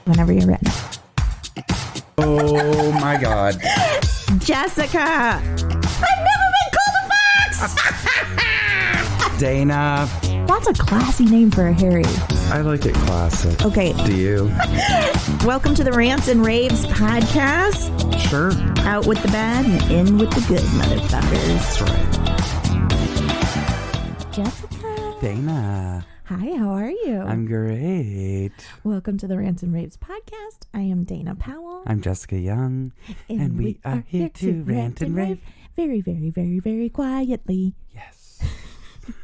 Whenever you're ready. Oh my God. Jessica! I've never been called a fox! Dana. That's a classy name for a Harry. I like it classic. Okay. Do you? Welcome to the Rants and Raves podcast. Sure. Out with the bad and in with the good, motherfuckers. That's right. Jessica. Dana. Hi, how are you? I'm great. Welcome to the Rants and Raves podcast. I am Dana Powell. I'm Jessica Young. And we are here to rant and rave. Very, very, very, very quietly. Yes.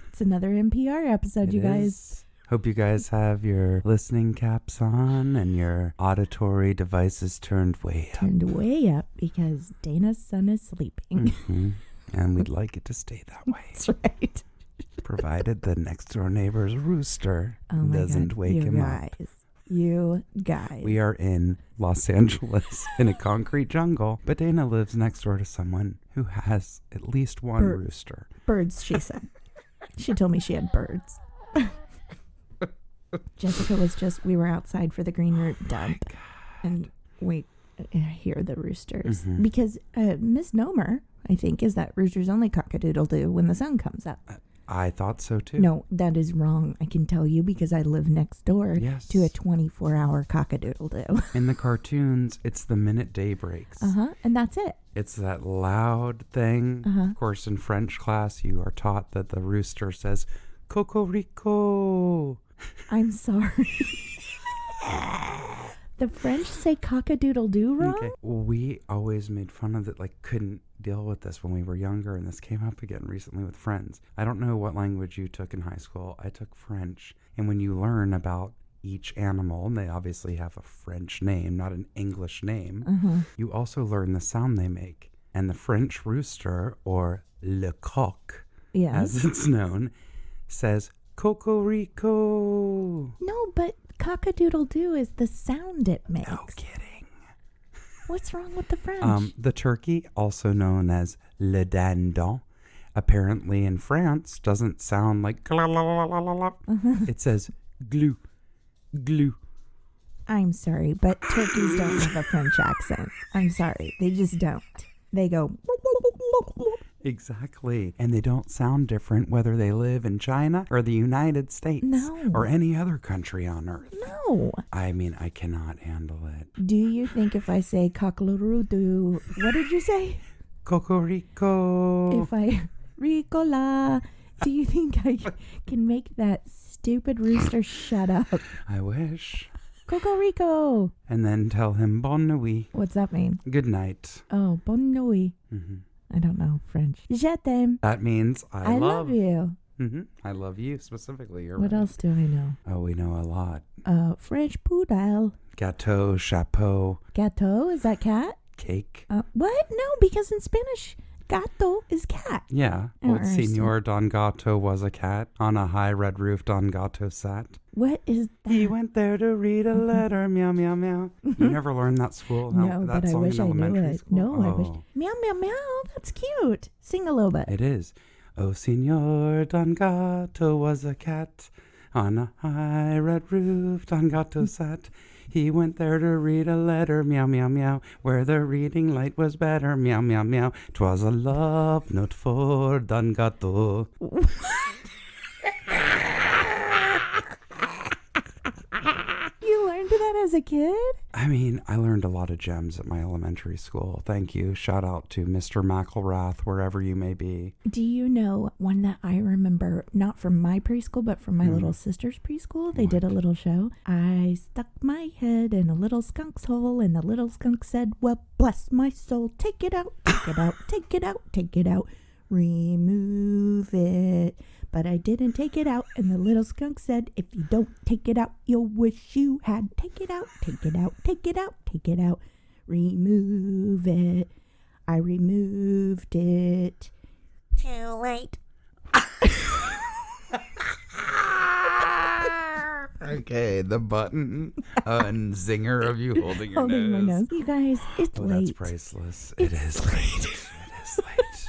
It's another NPR episode, you guys. Hope you guys have your listening caps on and your auditory devices turned way up. Turned way up because Dana's son is sleeping. Mm-hmm. And we'd like it to stay that way. That's right. Provided the next door neighbor's rooster doesn't wake him up. You guys. We are in Los Angeles in a concrete jungle, but Dana lives next door to someone who has at least one rooster. Birds, she said. She told me she had birds. Jessica we were outside for the green root dump, and we hear the roosters. Mm-hmm. Because misnomer, I think, is that roosters only cock-a-doodle-doo when the sun comes up. I thought so too. No, that is wrong. I can tell you because I live next door to a 24-hour cock-a-doodle-doo. In the cartoons, it's the minute day breaks. And that's it. It's that loud thing. Of course, in French class, you are taught that the rooster says, "Cocorico." I'm sorry. The French say cock-a-doodle-doo wrong? Okay. We always made fun of it, couldn't deal with this when we were younger, and this came up again recently with friends. I don't know what language you took in high school. I took French, and when you learn about each animal, and they obviously have a French name, not an English name, you also learn the sound they make. And the French rooster, or le coq, as it's known, says cocorico. No, but cock-a-doodle-doo is the sound it makes. No kidding. What's wrong with the French? The turkey, also known as le dindon, apparently in France doesn't sound like It says glou, glou. I'm sorry, but turkeys don't have a French accent. I'm sorry. They just don't. They go... Exactly. And they don't sound different whether they live in China or the United States. No. Or any other country on earth. No. I mean, I cannot handle it. Do you think if I say cock-a-doodle-doo, what did you say? Cocorico. If I ricola, do you think I can make that stupid rooster shut up? I wish. Cocorico. And then tell him bon nuit. What's that mean? Good night. Oh, bon nuit. Mm-hmm. I don't know French. Je t'aime. That means I love you. Mm-hmm. I love you specifically. You're what right. else do I know? Oh, we know a lot. French poodle. Gâteau, chapeau. Gato, is that cat? Cake. What? No, because in Spanish, gato is cat. Yeah. Old Señor Don Gato was a cat. On a high red roof, Don Gato sat. What is that? He went there to read a letter. Meow, meow, meow. You never learned that school? No, that but I wish I knew it. School? No, I wish. Meow, meow, meow. That's cute. Sing a little bit. It is. Oh, Señor Don Gato was a cat. On a high red roof, Don Gato sat. He went there to read a letter, meow, meow, meow, where the reading light was better, meow, meow, meow. 'Twas a love note for Don Gato. You learned that as a kid? I mean, I learned a lot of gems at my elementary school. Thank you. Shout out to Mr. McElrath, wherever you may be. Do you know one that I remember, not from my preschool, but from my little sister's preschool? They did a little show. I stuck my head in a little skunk's hole, and the little skunk said, well, bless my soul, take it out, take it out, take it out, take it out, remove it. But I didn't take it out, and the little skunk said, if you don't take it out, you'll wish you had. Take it out, take it out, take it out, take it out. Remove it. I removed it. Too late. Okay, the button and zinger of you holding your holding nose. my nose. You guys, it's late. That's priceless. It is late. It is late.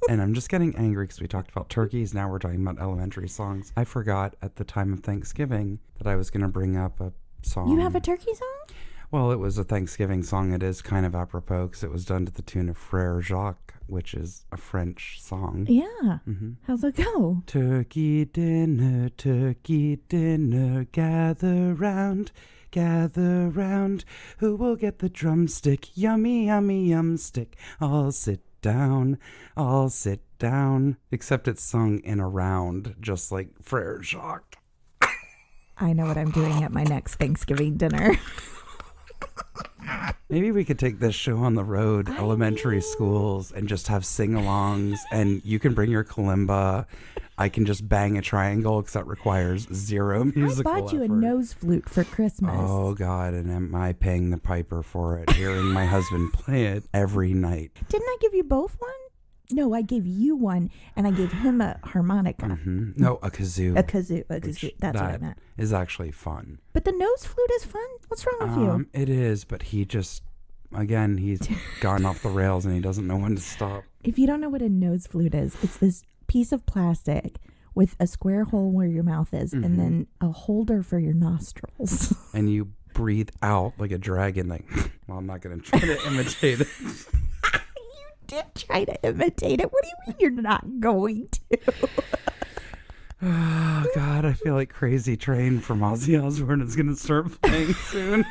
And I'm just getting angry because we talked about turkeys. Now we're talking about elementary songs. I forgot at the time of Thanksgiving that I was going to bring up a song. You have a turkey song? Well, it was a Thanksgiving song. It is kind of apropos because it was done to the tune of Frère Jacques, which is a French song. Yeah. How's it go? Turkey dinner, gather round. Gather round, who will get the drumstick? Yummy, yummy, yum stick. I'll sit down. Except it's sung in a round, just like Frère Jacques. I know what I'm doing at my next Thanksgiving dinner. Maybe we could take this show on the road, elementary schools, and just have sing-alongs, and you can bring your kalimba. I can just bang a triangle because that requires zero musical I bought you effort. a nose flute for Christmas. Oh, God, and am I paying the piper for it, hearing my husband play it every night. Didn't I give you both one? No, I gave you one, and I gave him a harmonica. No, a kazoo. A kazoo. That's what I meant. Is actually fun. But the nose flute is fun? What's wrong with you? It is, but he just, again, he's gone off the rails and he doesn't know when to stop. If you don't know what a nose flute is, it's this piece of plastic with a square hole where your mouth is and then a holder for your nostrils. And you breathe out like a dragon. Like, well, I'm not going to try to imitate it. You did try to imitate it. What do you mean you're not going to? Oh, God, I feel like Crazy Train from Ozzy Osbourne is going to start playing soon.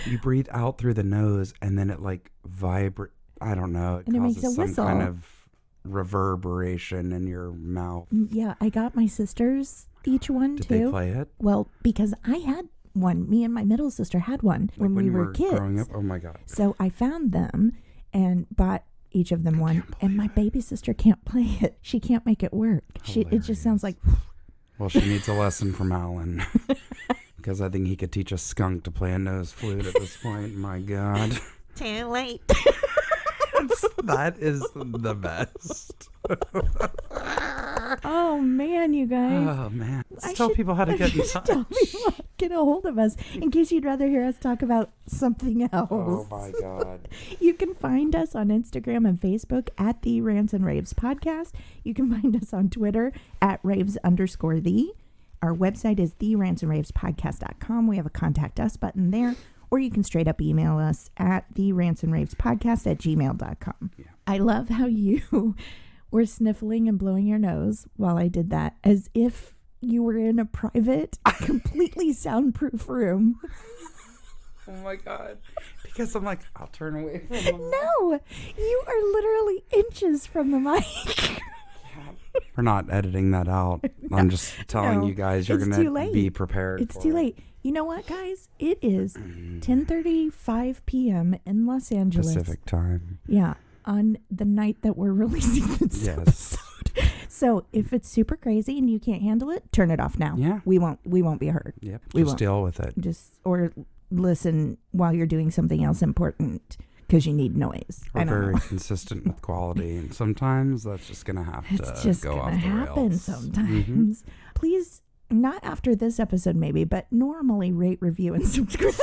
You breathe out through the nose and then it like vibrates. I don't know. It and causes it makes a some whistle. kind of reverberation in your mouth. Yeah, I got my sisters each one Did too. they play it? Well, because I had one. Me and my middle sister had one Like when we you were kids. growing up? Oh, my God. So I found them and bought each of them one. And my baby sister can't play it. She can't make it work. It just sounds like... Well, she needs a lesson from Alan. Because I think he could teach a skunk to play a nose flute at this point. My God. Too late. That is the best. Oh, man, you guys. Oh, man. Let's tell people how to get in touch. Tell people how to get a hold of us in case you'd rather hear us talk about something else. Oh, my God. You can find us on Instagram and Facebook at the Rants and Raves Podcast. You can find us on Twitter at Raves_the. Our website is therantsandravespodcast.com. We have a contact us button there. Or you can straight up email us at therantsandravespodcast@gmail.com. Yeah. I love how you were sniffling and blowing your nose while I did that, as if you were in a private, completely soundproof room. Oh, my God. Because I'm like, I'll turn away from them. No, you are literally inches from the mic. We're not editing that out. No, I'm just telling you guys you're going to be prepared. It's too late. You know what, guys? It is 10:35 p.m. in Los Angeles. Pacific time. Yeah, on the night that we're releasing this episode. So if it's super crazy and you can't handle it, turn it off now. Yeah. We won't be hurt. Yep. We just won't. deal with it. Or listen while you're doing something else important because you need noise. We're very consistent with quality, and sometimes that's just going to have to go off the rails. It's just going to happen sometimes. Please, not after this episode maybe, but normally rate, review, and subscribe.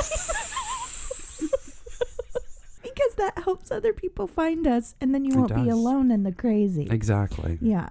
Because that helps other people find us, and then you won't be alone in the crazy. Exactly. Yeah.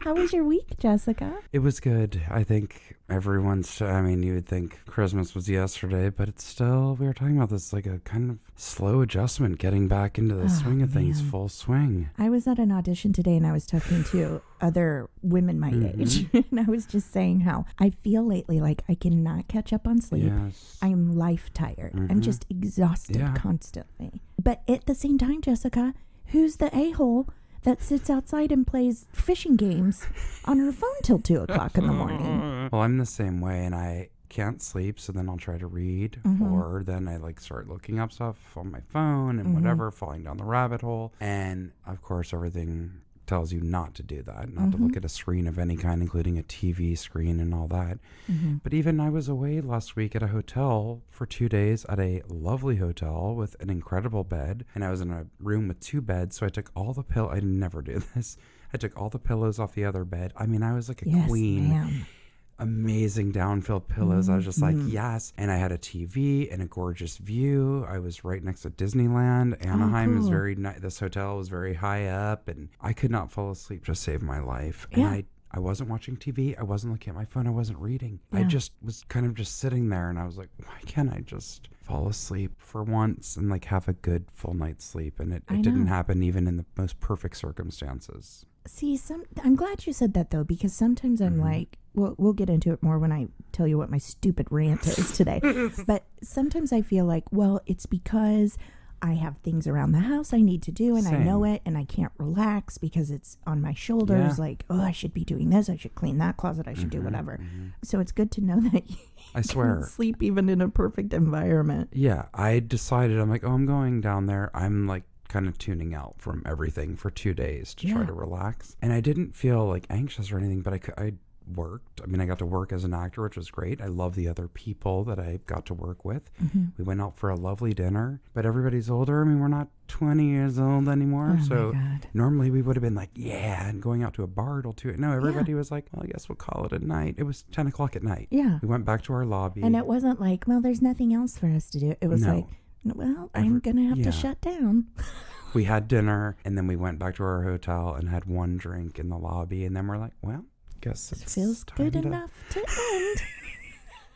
How was your week, Jessica? It was good. I think you would think Christmas was yesterday, but it's still, we were talking about this, like a kind of slow adjustment, getting back into the swing of things, full swing. I was at an audition today and I was talking to other women my age, and I was just saying how I feel lately like I cannot catch up on sleep. Yes. I'm life tired. I'm just exhausted constantly. But at the same time, Jessica, who's the a-hole that sits outside and plays fishing games on her phone till 2 o'clock in the morning? Well, I'm the same way, and I can't sleep, so then I'll try to read, or then I start looking up stuff on my phone and whatever, falling down the rabbit hole. And of course, everything tells you not to do that, not to look at a screen of any kind, including a TV screen and all that. But even I was away last week at a hotel for 2 days, at a lovely hotel with an incredible bed. And I was in a room with 2 beds. So I took all the I never do this. I took all the pillows off the other bed. I mean, I was like a queen. Ma'am. Amazing down-filled pillows. I was just like, yes. And I had a TV and a gorgeous view. I was right next to Disneyland. Anaheim is very nice. This hotel was very high up, and I could not fall asleep to save my life. And I wasn't watching TV. I wasn't looking at my phone. I wasn't reading. I Yeah. just was kind of just sitting there, and I was like, why can't I just fall asleep for once and like have a good full night's sleep? And it I didn't know. happen even in the most perfect circumstances. See, I'm glad you said that though, because sometimes I'm like, we'll get into it more when I tell you what my stupid rant is today. But sometimes I feel like, well, it's because I have things around the house I need to do, and I know Same. it, and I can't relax because it's on my shoulders. Yeah. Like, oh, I should be doing this. I should clean that closet. I should do whatever. So it's good to know that you I swear. can sleep even in a perfect environment. Yeah, I decided, I'm like, oh, I'm going down there. I'm like kind of tuning out from everything for 2 days to try Yeah. to relax. And I didn't feel like anxious or anything, but I worked. I mean, I got to work as an actor, which was great. I love the other people that I got to work with. We went out for a lovely dinner, but everybody's older. I mean, we're not 20 years old anymore. Oh So my God. normally we would have been like, yeah, and going out to a bar till 2. No, everybody was like, well, I guess we'll call it a night. It was 10 o'clock at night. Yeah. We went back to our lobby. And it wasn't like, well, there's nothing else for us to do. It was No. like, well, I'm going to have yeah. to shut down. We had dinner, and then we went back to our hotel and had one drink in the lobby, and then we're like, well, guess it Feels good enough to end.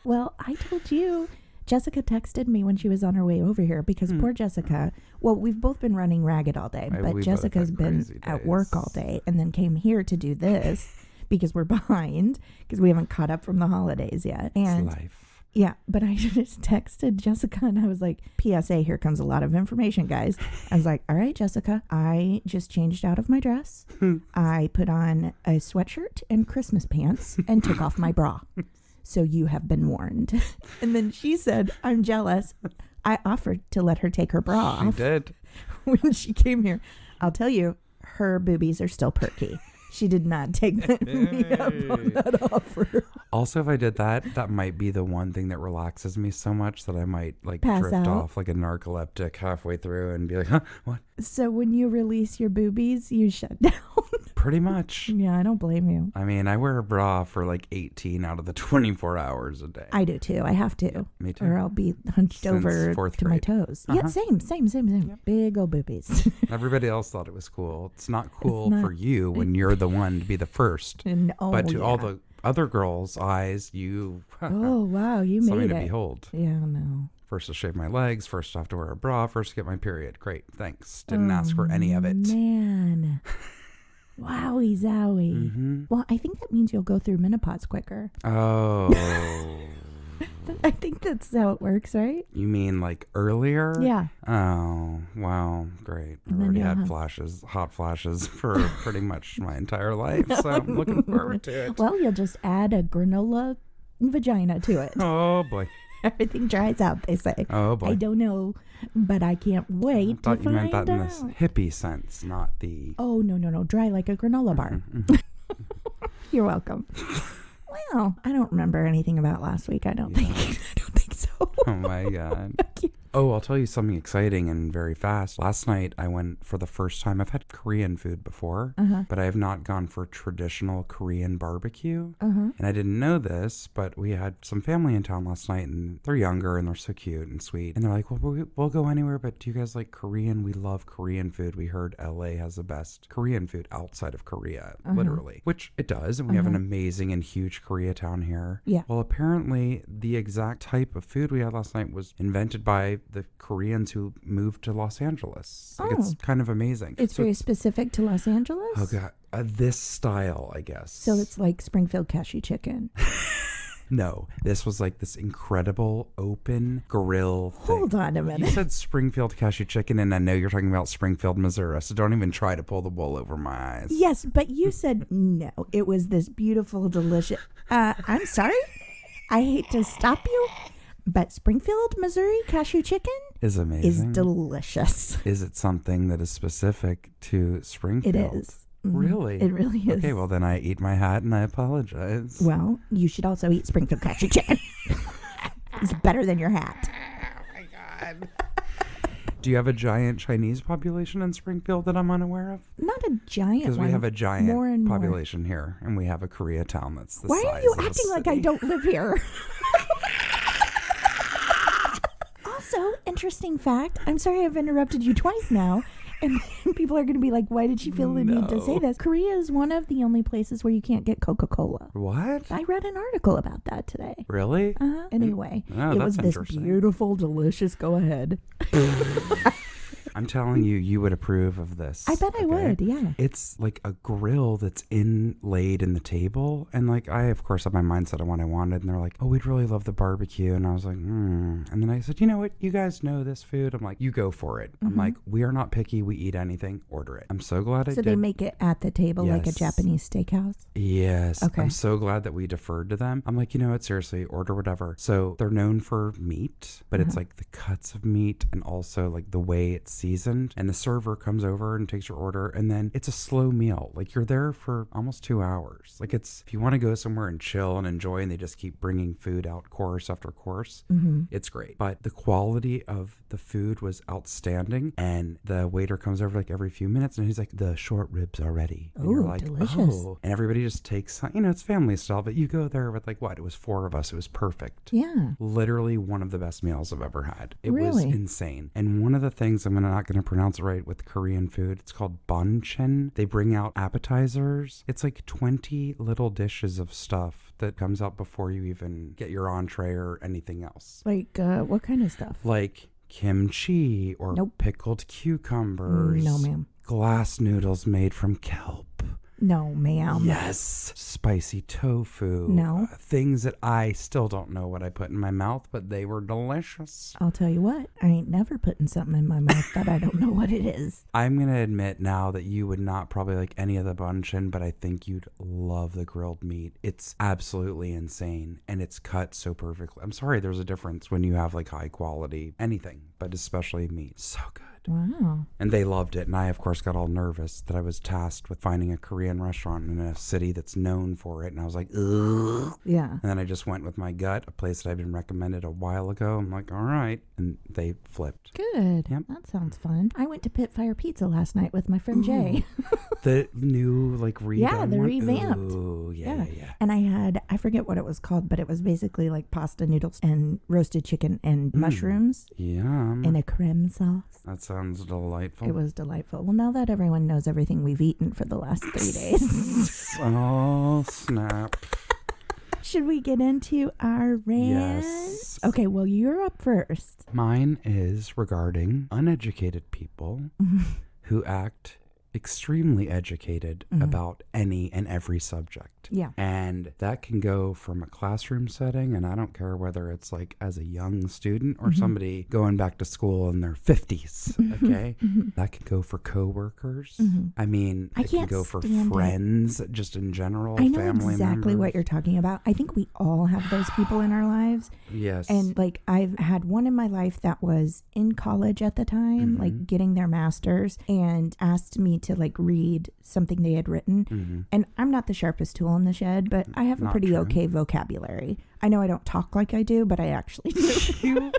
Well, I told you, Jessica texted me when she was on her way over here because poor Jessica, well, we've both been running ragged all day, We but both Jessica's had been crazy at days. work all day and then came here to do this because we're behind because we haven't caught up from the holidays yet. It's And life. yeah, but I just texted Jessica and I was like, PSA, here comes a lot of information, guys. I was like, all right, Jessica, I just changed out of my dress. I put on a sweatshirt and Christmas pants and took off my bra. So you have been warned. And then she said, I'm jealous. I offered to let her take her bra She off did. when she came here. I'll tell you, her boobies are still perky. She did not take me up on that offer. Also, if I did that, that might be the one thing that relaxes me so much that I might like Pass drift out. off like a narcoleptic halfway through and be like, huh, what? So when you release your boobies, you shut down. Pretty much. Yeah, I don't blame you. I mean, I wear a bra for like 18 out of the 24 hours a day. I do too. I have to. Me too. Or I'll be hunched Since over fourth to my grade. toes. Yeah, same. Big old boobies. Everybody else thought it was cool. It's not cool not. for you when you're the one to be the first. And, oh, But to yeah. all the other girls' eyes, you Oh, wow, you something made to it. behold. Yeah, no. First to shave my legs, first to have to wear a bra, first to get my period. Great, thanks. Didn't ask for any of it. Man. Wowie zowie. Mm-hmm. Well, I think that means you'll go through menopause quicker. Oh, I think that's how it works, right? you mean like earlier? Yeah. Oh, wow, great. I And then already you'll had have- hot flashes for pretty much my entire life, so I'm looking forward to it. Well, you'll just add a granola vagina to it. Oh boy. Everything dries out, they say. Oh boy. I don't know, but I can't I wait to thought you find meant that in this out. hippie sense, not the. Oh, no. Dry like a granola bar. You're welcome. Well, I don't remember anything about last week. I don't think. I don't think so. Oh my god. Oh, I'll tell you something exciting and very fast. Last night I went for the first time. I've had Korean food before, but I have not gone for traditional Korean barbecue. And I didn't know this, but we had some family in town last night, and they're younger and they're so cute and sweet. And they're like, well, we'll go anywhere, but do you guys like Korean? We love Korean food. We heard LA has the best Korean food outside of Korea, literally, which it does. And we have an amazing and huge Koreatown here. Yeah. Well, apparently the exact type of food we had last night was invented by the Koreans who moved to Los Angeles. Like, it's kind of amazing. It's So very specific to Los Angeles. oh god, this style, I guess. So it's like Springfield cashew chicken. no, this was like this incredible open grill thing. Hold on a You minute. said Springfield cashew chicken, and I know you're talking about Springfield, Missouri, so don't even try to pull the wool over my eyes. Yes, but you said no. It was this beautiful, delicious. I'm sorry. I hate to stop you, but Springfield, Missouri cashew chicken Is is amazing. delicious. Is it something that is specific to Springfield? It is. Mhm. Really? It really is. Okay, well then I eat my hat and I apologize. Well, you should also eat Springfield cashew chicken. It's better than your hat. Do you have a giant Chinese population in Springfield that I'm unaware of? Not a giant Because one. we have a giant more and more. population here, and we have a Koreatown that's the Why size are you of a acting like I city. don't live here? Also, interesting fact. I'm sorry I've interrupted you twice now. And then people are going to be like, why did she feel the need to say this? Korea is one of the only places where you can't get Coca-Cola. What? I read an article about that today. Really? Anyway, Oh, it that's was this interesting. beautiful, delicious, go ahead. I'm telling you, you would approve of this. I bet I would, yeah. It's like a grill that's inlaid in the table. And like, I, of course, had my mindset on what I wanted. And they're like, oh, we'd really love the barbecue. And I was like, And then I said, you know what? You guys know this food. I'm like, you go for it. I'm like, we are not picky. We eat anything. Order it. I'm so glad I did. So they make it at the table like a Japanese steakhouse? Yes. Okay. I'm so glad that we deferred to them. I'm like, you know what? Seriously, order whatever. So they're known for meat, but it's like the cuts of meat and also like the way it's seasoned. And the server comes over and takes your order, and then it's a slow meal. Like, you're there for almost 2 hours. Like, it's, if you want to go somewhere and chill and enjoy, and they just keep bringing food out course after course, it's great. But the quality of the food was outstanding, and the waiter comes over like every few minutes, and he's like, the short ribs are ready. And you're like, delicious. oh. And everybody just takes, you know, it's family style, but you go there with like, what? It was 4 of us. It was perfect. Yeah. Literally one of the best meals I've ever had. It was Really? insane. And one of the things, I'm not going to pronounce it right, with Korean food, it's called banchan. They bring out appetizers. It's like 20 little dishes of stuff that comes out before you even get your entree or anything else. Like, what kind of stuff? Like kimchi or pickled cucumbers. No, ma'am. Glass noodles made from kelp. No, ma'am. Yes. Spicy tofu. No. Things that I still don't know what I put in my mouth, but they were delicious. I'll tell you what, I ain't never putting something in my mouth that I don't know what it is. I'm going to admit now that you would not probably like any of the banchan, but I think you'd love the grilled meat. It's absolutely insane, and it's cut so perfectly. I'm sorry, there's a difference when you have like high quality anything, but especially meat. So good. Wow. And they loved it. And I, of course, got all nervous that I was tasked with finding a Korean restaurant in a city that's known for it. And I was like, ugh. Yeah. And then I just went with my gut, a place that I'd been recommended a while ago. I'm like, all right. And they flipped. Good. Yep. That sounds fun. I went to Pitfire Pizza last night with my friend Jay. The new, like, redone the one? revamped. Ooh, yeah. And I had, I forget what it was called, but it was basically like pasta noodles and roasted chicken and mushrooms Yum. in a creme sauce. That sounds delightful. It was delightful. Well, now that everyone knows everything we've eaten for the last 3 days. Oh, snap. Should we get into our rant? Yes. Okay, well, you're up first. Mine is regarding uneducated people who act extremely educated about any and every subject. Yeah. And that can go from a classroom setting, and I don't care whether it's like as a young student or somebody going back to school in their 50s, okay? That can go for coworkers. I mean, it can go for friends, just in general, I know family exactly members. what you're talking about. I think we all have those people in our lives. Yes. And like I've had one in my life that was in college at the time, like getting their master's, and asked me to like read something they had written. And I'm not the sharpest tool in the shed, but I have a Not pretty true. okay vocabulary. I know I don't talk like I do, but I actually do. You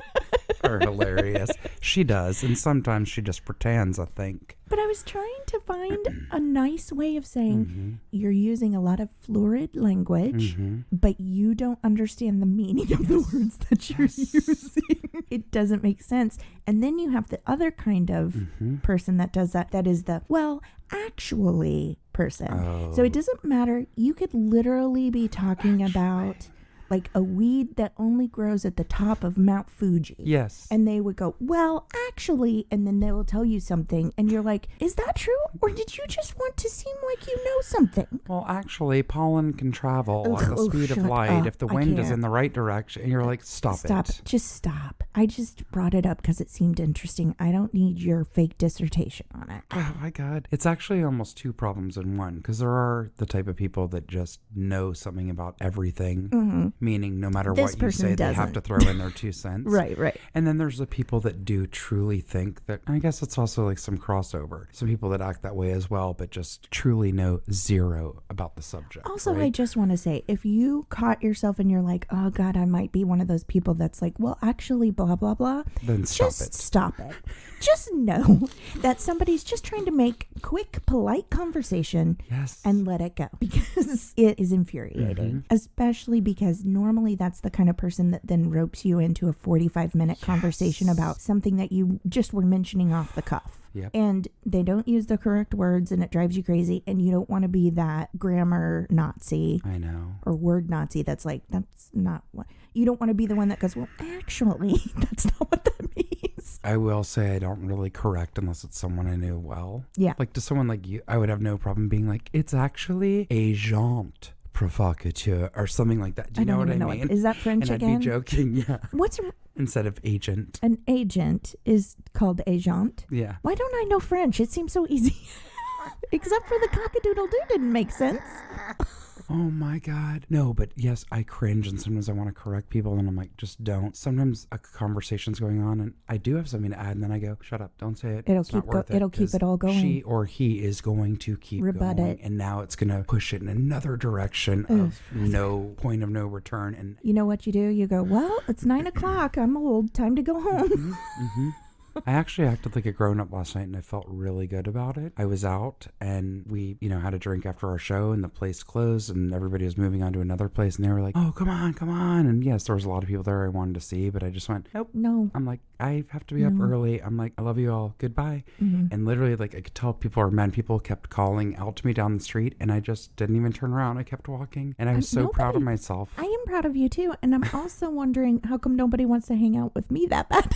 are hilarious. She does, and sometimes she just pretends, I think. But I was trying to find a nice way of saying you're using a lot of fluid language, but you don't understand the meaning of the words that you're using. It doesn't make sense. And then you have the other kind of person that does that. That is the, well, actually person. Oh. So it doesn't matter. You could literally be talking about like a weed that only grows at the top of Mount Fuji. Yes. And they would go, well, actually, and then they will tell you something. And you're like, is that true? Or did you just want to seem like you know something? Well, actually, pollen can travel at the speed of shut light up. if the I wind is can't. in the right direction. And you're like, stop it. Just stop. I just brought it up because it seemed interesting. I don't need your fake dissertation on it. Oh my God. It's actually almost 2 problems in one, because there are the type of people that just know something about everything, meaning no matter This what you person say, they have doesn't. to throw in their 2 cents. Right. And then there's the people that do truly think that, I guess it's also like some crossover. Some people that act that way as well, but just truly know zero about the subject. Also, right? I just want to say, if you caught yourself and you're like, oh God, I might be one of those people that's like, well, actually, blah, blah, blah. Then stop just it. Stop it. Just know that somebody's just trying to make quick, polite conversation Yes. and let it go, because it is infuriating, especially because normally that's the kind of person that then ropes you into a 45-minute conversation about something that you just were mentioning off the cuff. Yep. And they don't use the correct words and it drives you crazy. And you don't want to be that grammar Nazi. I know. Or word Nazi that's like, that's not what. You don't want to be the one that goes, well, actually, that's not what that means. I will say I don't really correct unless it's someone I knew well. Yeah. Like to someone like you, I would have no problem being like, it's actually agent provocateur or something like that. Do you know what I mean? Is that French and again? I'd be joking, yeah. What's instead of agent? An agent is called agent. Yeah. Why don't I know French? It seems so easy. Except for the cockadoodle-doo didn't make sense. Oh my God. No, but yes, I cringe and sometimes I want to correct people and I'm like, just don't. Sometimes a conversation's going on and I do have something to add and then I go, shut up, don't say it. It'll keep it all going. She or he is going to keep Rebut going. it. And now it's going to push it in another direction of no point of no return. And you know what you do? You go, well, it's 9:00. I'm old. Time to go home. I actually acted like a grown-up last night and I felt really good about it. I was out and we, had a drink after our show and the place closed and everybody was moving on to another place and they were like, oh, come on. And yes, there was a lot of people there I wanted to see, but I just went, nope. No. I'm like, I have to be up early. I'm like, I love you all. Goodbye. And literally, like, I could tell people are mad. People kept calling out to me down the street and I just didn't even turn around. I kept walking and I was so proud of myself. I am proud of you too. And I'm also wondering how come nobody wants to hang out with me that bad?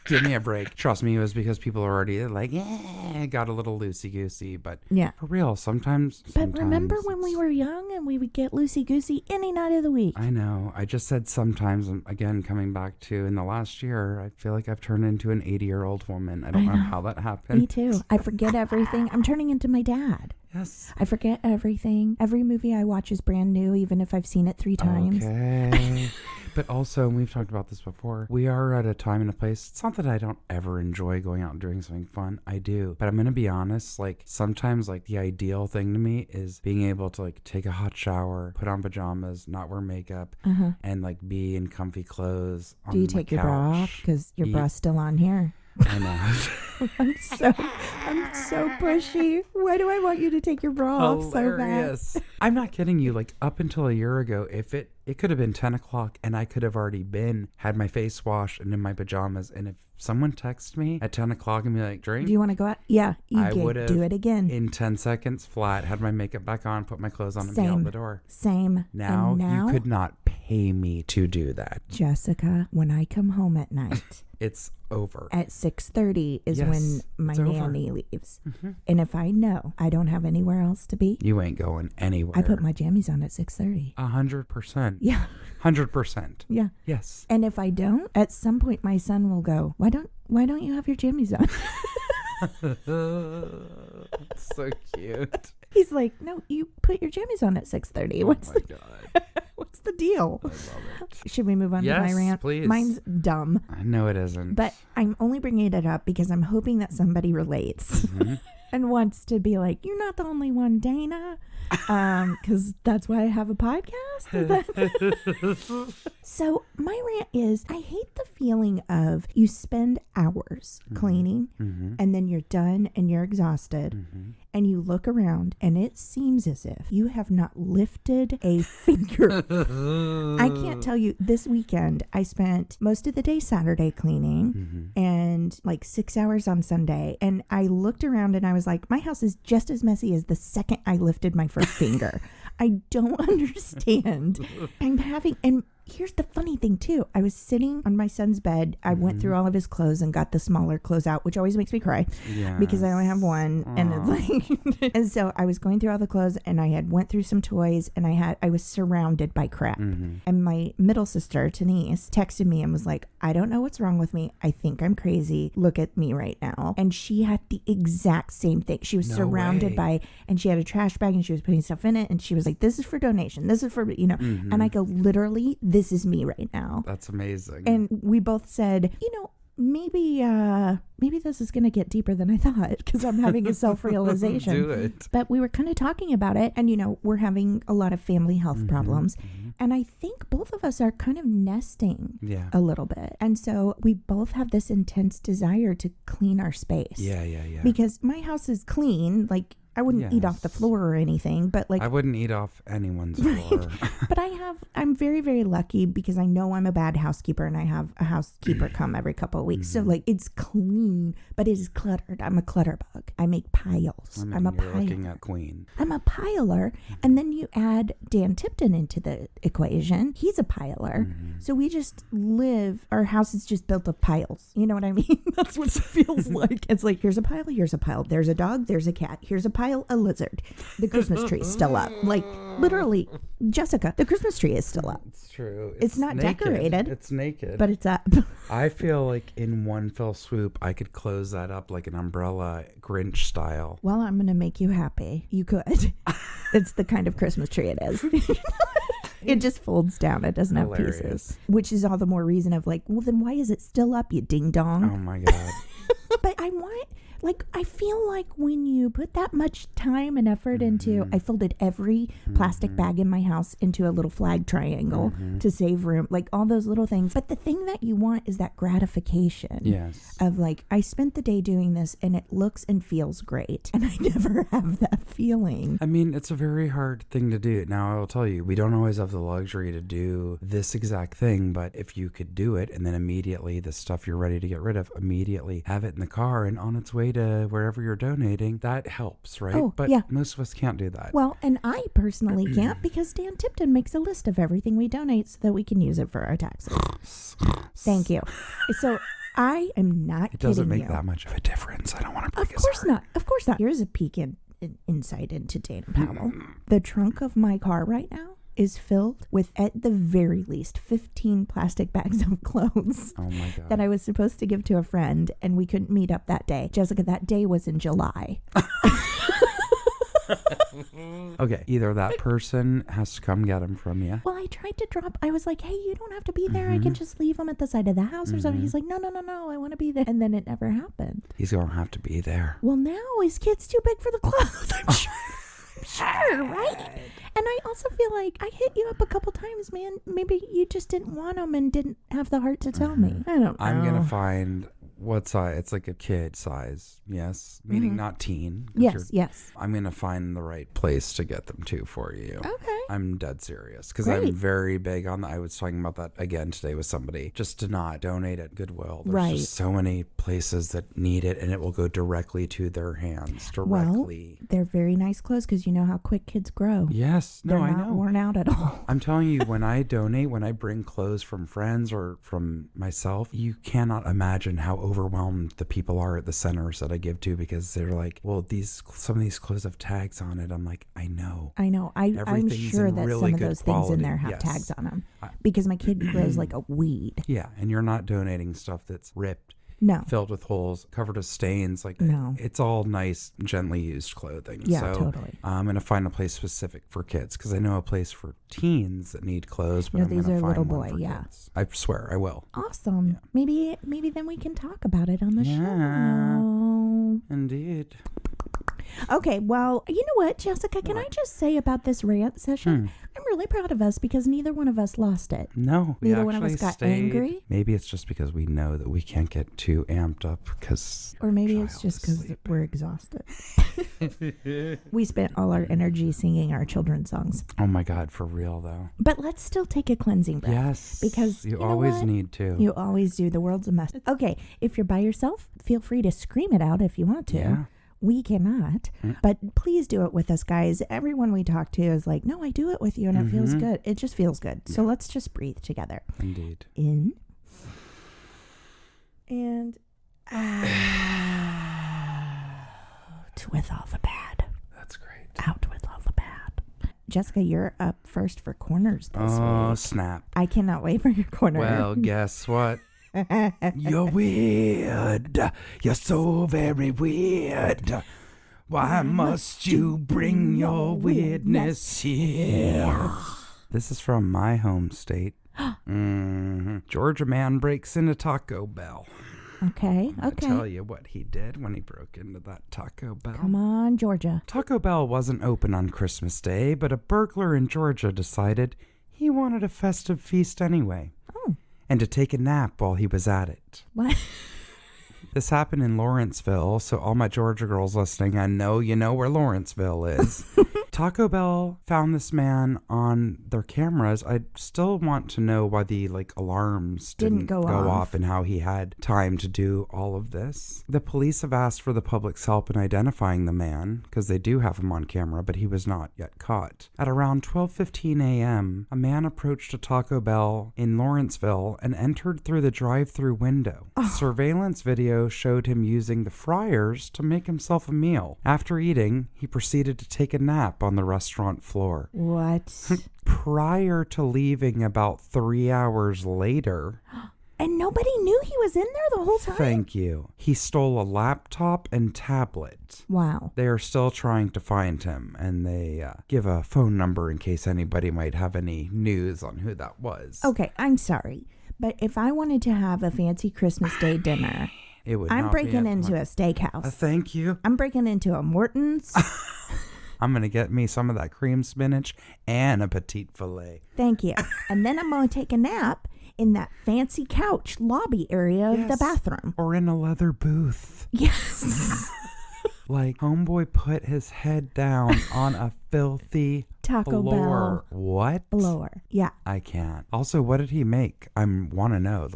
Give me a break. Trust me, it was because people are already like, yeah, got a little loosey-goosey. But yeah, for real, sometimes. But remember when we were young and we would get loosey-goosey any night of the week? I know. I just said sometimes, and again, coming back to in the last year, I feel like I've turned into an 80-year-old woman. I don't know how that happened. Me too. I forget everything. I'm turning into my dad. Yes. I forget everything. Every movie I watch is brand new, even if I've seen it 3 times. Okay. But also, and we've talked about this before, we are at a time and a place. It's not that I don't ever enjoy going out and doing something fun. I do. But I'm going to be honest, like sometimes like the ideal thing to me is being able to like take a hot shower, put on pajamas, not wear makeup, and like be in comfy clothes on Do you my take your bra off? Because your bra's still on here. I know. I'm so pushy. Why do I want you to take your bra off so bad? I'm not kidding you. Like up until a year ago, if it could have been 10 o'clock and I could have already had my face washed and in my pajamas. And if someone texted me at 10 o'clock and be like, drink. Do you want to go out? Yeah, I would have do it again. In 10 seconds flat, had my makeup back on, put my clothes on and be out the door. Same. Now you could not pay me to do that. Jessica, when I come home at night. It's over. At 6:30 is when my nanny leaves. And if I know I don't have anywhere else to be. You ain't going anywhere. I put my jammies on at 6:30. 100%. Yeah. 100%. Yeah. Yes. And if I don't, at some point my son will go, why don't you have your jammies on? So cute. He's like, no, you put your jammies on at 6:30. God. What's the deal? I love it. Should we move on to my rant? Please. Mine's dumb. I know it isn't. But I'm only bringing it up because I'm hoping that somebody relates and wants to be like, you're not the only one, Dana. Because that's why I have a podcast. So my rant is, I hate the feeling of you spend hours cleaning and then you're done and you're exhausted and you look around and it seems as if you have not lifted a finger. I can't tell you, this weekend I spent most of the day Saturday cleaning and like 6 hours on Sunday, and I looked around and I was like, my house is just as messy as the second I lifted my first finger. I don't understand. And here's the funny thing too. I was sitting on my son's bed. I went through all of his clothes and got the smaller clothes out, which always makes me cry because I only have one. And it's like, and so I was going through all the clothes and I had went through some toys and I was surrounded by crap. And my middle sister, Denise, texted me and was like, I don't know what's wrong with me. I think I'm crazy. Look at me right now. And she had the exact same thing. She was surrounded by, and she had a trash bag and she was putting stuff in it. And she was like, this is for donation. This is for, and I go, literally, this is me right now. That's amazing. And we both said, maybe this is going to get deeper than I thought because I'm having a self-realization. Do it. But we were kind of talking about it, and we're having a lot of family health problems. And I think both of us are kind of nesting a little bit. And so we both have this intense desire to clean our space. Yeah. Because my house is clean. Like, I wouldn't eat off the Yes. floor or anything, but like I wouldn't eat off anyone's floor. but I'm very, very lucky because I know I'm a bad housekeeper and I have a housekeeper come every couple of weeks. So like it's clean, but it is cluttered. I'm a clutter bug. I make piles. I mean, I'm a you're looking piler. at Queen. I'm a piler. And then you add Dan Tipton into the equation. He's a piler. So we just live, our house is just built of piles. You know what I mean? That's what it feels like. It's like, here's a pile, here's a pile. There's a dog, there's a cat. Here's a pile, a lizard. The Christmas tree is still up. Like, literally, Jessica, the Christmas tree is still up. It's true. It's not naked. decorated. It's naked. But it's up. I feel like in one fell swoop, I could close that up like an umbrella, Grinch style. Well, I'm going to make you happy. You could. It's the kind of Christmas tree it is. It just folds down. It doesn't have Hilarious. pieces. Which is all the more reason of like, well, then why is it still up, you ding dong? Oh my God. But I want, like, I feel like when you put that much time and effort into, I folded every plastic bag in my house into a little flag triangle to save room, like all those little things. But the thing that you want is that gratification Yes. of like, I spent the day doing this and it looks and feels great. And I never have that feeling. I mean, it's a very hard thing to do. Now, I will tell you, we don't always have the luxury to do this exact thing, but if you could do it and then immediately the stuff you're ready to get rid of, immediately have it in the car and on its way to wherever you're donating, that helps, right? Oh, but yeah. most of us can't do that. Well, and I personally can't because Dan Tipton makes a list of everything we donate so that we can use it for our taxes. Thank you. So I am not It doesn't kidding make you. that much of a difference. I don't want to break Of his course heart. not. Of course not. Here's a peek insight into Dana Powell. The trunk of my car right now is filled with, at the very least, 15 plastic bags of clothes Oh my God. that I was supposed to give to a friend, and we couldn't meet up that day. Jessica, that day was in July. Okay, either that person has to come get them from you. Well, I tried to I was like, hey, you don't have to be there. I can just leave them at the side of the house or something. He's like, no, I want to be there. And then it never happened. He's going to have to be there. Well, now his kid's too big for the clothes. I'm sure. Sure, right? And I also feel like I hit you up a couple times, man. Maybe you just didn't want them and didn't have the heart to tell me. I don't know. I'm going to find what size. It's like a kid size. Yes. Meaning not teen. 'Cause Yes. I'm going to find the right place to get them to for you. Okay. I'm dead serious because Great. I'm very big on that. I was talking about that again today with somebody, just to not donate at Goodwill. There's Right. just so many places that need it and it will go directly to their hands directly. Well, they're very nice clothes because you know how quick kids grow. Yes. No, They're I not know. worn out at all. I'm telling you, when I donate, when I bring clothes from friends or from myself, you cannot imagine how overwhelmed the people are at the centers that I give to because they're like, well, some of these clothes have tags on it. I'm like, I know. I'm I'm sure that really some of good those things in there quality. have Yes. tags on them because my kid grows like a weed. Yeah, and you're not donating stuff that's ripped, No. filled with holes, covered with stains. Like, No. it's all nice, gently used clothing. Yeah, so totally. I'm going to find a place specific for kids because I know a place for teens that need clothes, but No, I'm these going to are find little one boy, for yeah. kids. I swear I will. Awesome. Yeah. Maybe then we can talk about it on the Yeah. show. Indeed. Okay, well, you know what, Jessica, can I just say about this rant session? I'm really proud of us because neither one of us lost it. No, we Neither one of us actually got stayed. angry. Maybe it's just because we know that we can't get too amped up because Or maybe it's just because we're exhausted. We spent all our energy singing our children's songs. Oh my God, for real though. But let's still take a cleansing breath. Yes, Because you you know always what? need to. You always do. The world's a mess. Okay, if you're by yourself, feel free to scream it out if you want to. Yeah. We cannot, but please do it with us, guys. Everyone we talk to is like, no, I do it with you and it feels good. It just feels good. So let's just breathe together. Indeed. In and out with all the bad. That's great. Out with all the bad. Jessica, you're up first for corners this Oh, week. snap. I cannot wait for your corner. Well, guess what? You're weird. You're so very weird. Why must you bring your weirdness here? This is from my home state. Georgia man breaks into Taco Bell. Okay. I'll tell you what he did when he broke into that Taco Bell. Come on, Georgia. Taco Bell wasn't open on Christmas Day, but a burglar in Georgia decided he wanted a festive feast anyway. Oh. And to take a nap while he was at it. What? This happened in Lawrenceville, so all my Georgia girls listening, I know you know where Lawrenceville is. Taco Bell found this man on their cameras. I still want to know why the alarms didn't go off and how he had time to do all of this. The police have asked for the public's help in identifying the man because they do have him on camera, but he was not yet caught. At around 12:15 a.m., a man approached a Taco Bell in Lawrenceville and entered through the drive-through window. Surveillance video showed him using the fryers to make himself a meal. After eating, he proceeded to take a nap on the restaurant floor. What? Prior to leaving about 3 hours later. And nobody knew he was in there the whole time? Thank you. He stole a laptop and tablet. Wow. They are still trying to find him, and they give a phone number in case anybody might have any news on who that was. Okay, I'm sorry, but if I wanted to have a fancy Christmas Day dinner, I'm breaking into a steakhouse. Thank you. I'm breaking into a Morton's. I'm going to get me some of that cream spinach and a petite filet. Thank you. And then I'm going to take a nap in that fancy couch lobby area of the bathroom. Or in a leather booth. Yes. Homeboy put his head down on a filthy Taco floor. Bell. What? Floor. Yeah. I can't. Also, what did he make? I want to know.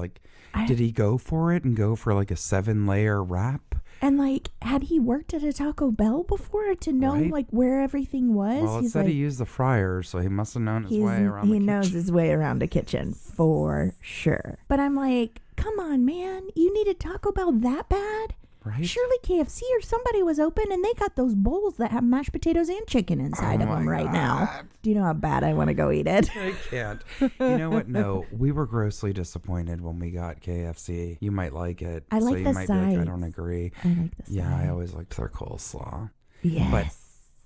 Did he go for it and go for a 7-layer wrap? And had he worked at a Taco Bell before to know where everything was? Well, it said he used the fryers, so he must have known his way around the kitchen. He knows his way around a kitchen for sure. But I'm come on, man. You needed Taco Bell that bad? Right? Surely KFC or somebody was open and they got those bowls that have mashed potatoes and chicken inside of them right now. Do you know how bad I want to go eat it? I can't. You know what? No, we were grossly disappointed when we got KFC. You might like it. I like the sides. I don't agree. I like the sides. Yeah, I always liked their coleslaw. Yes.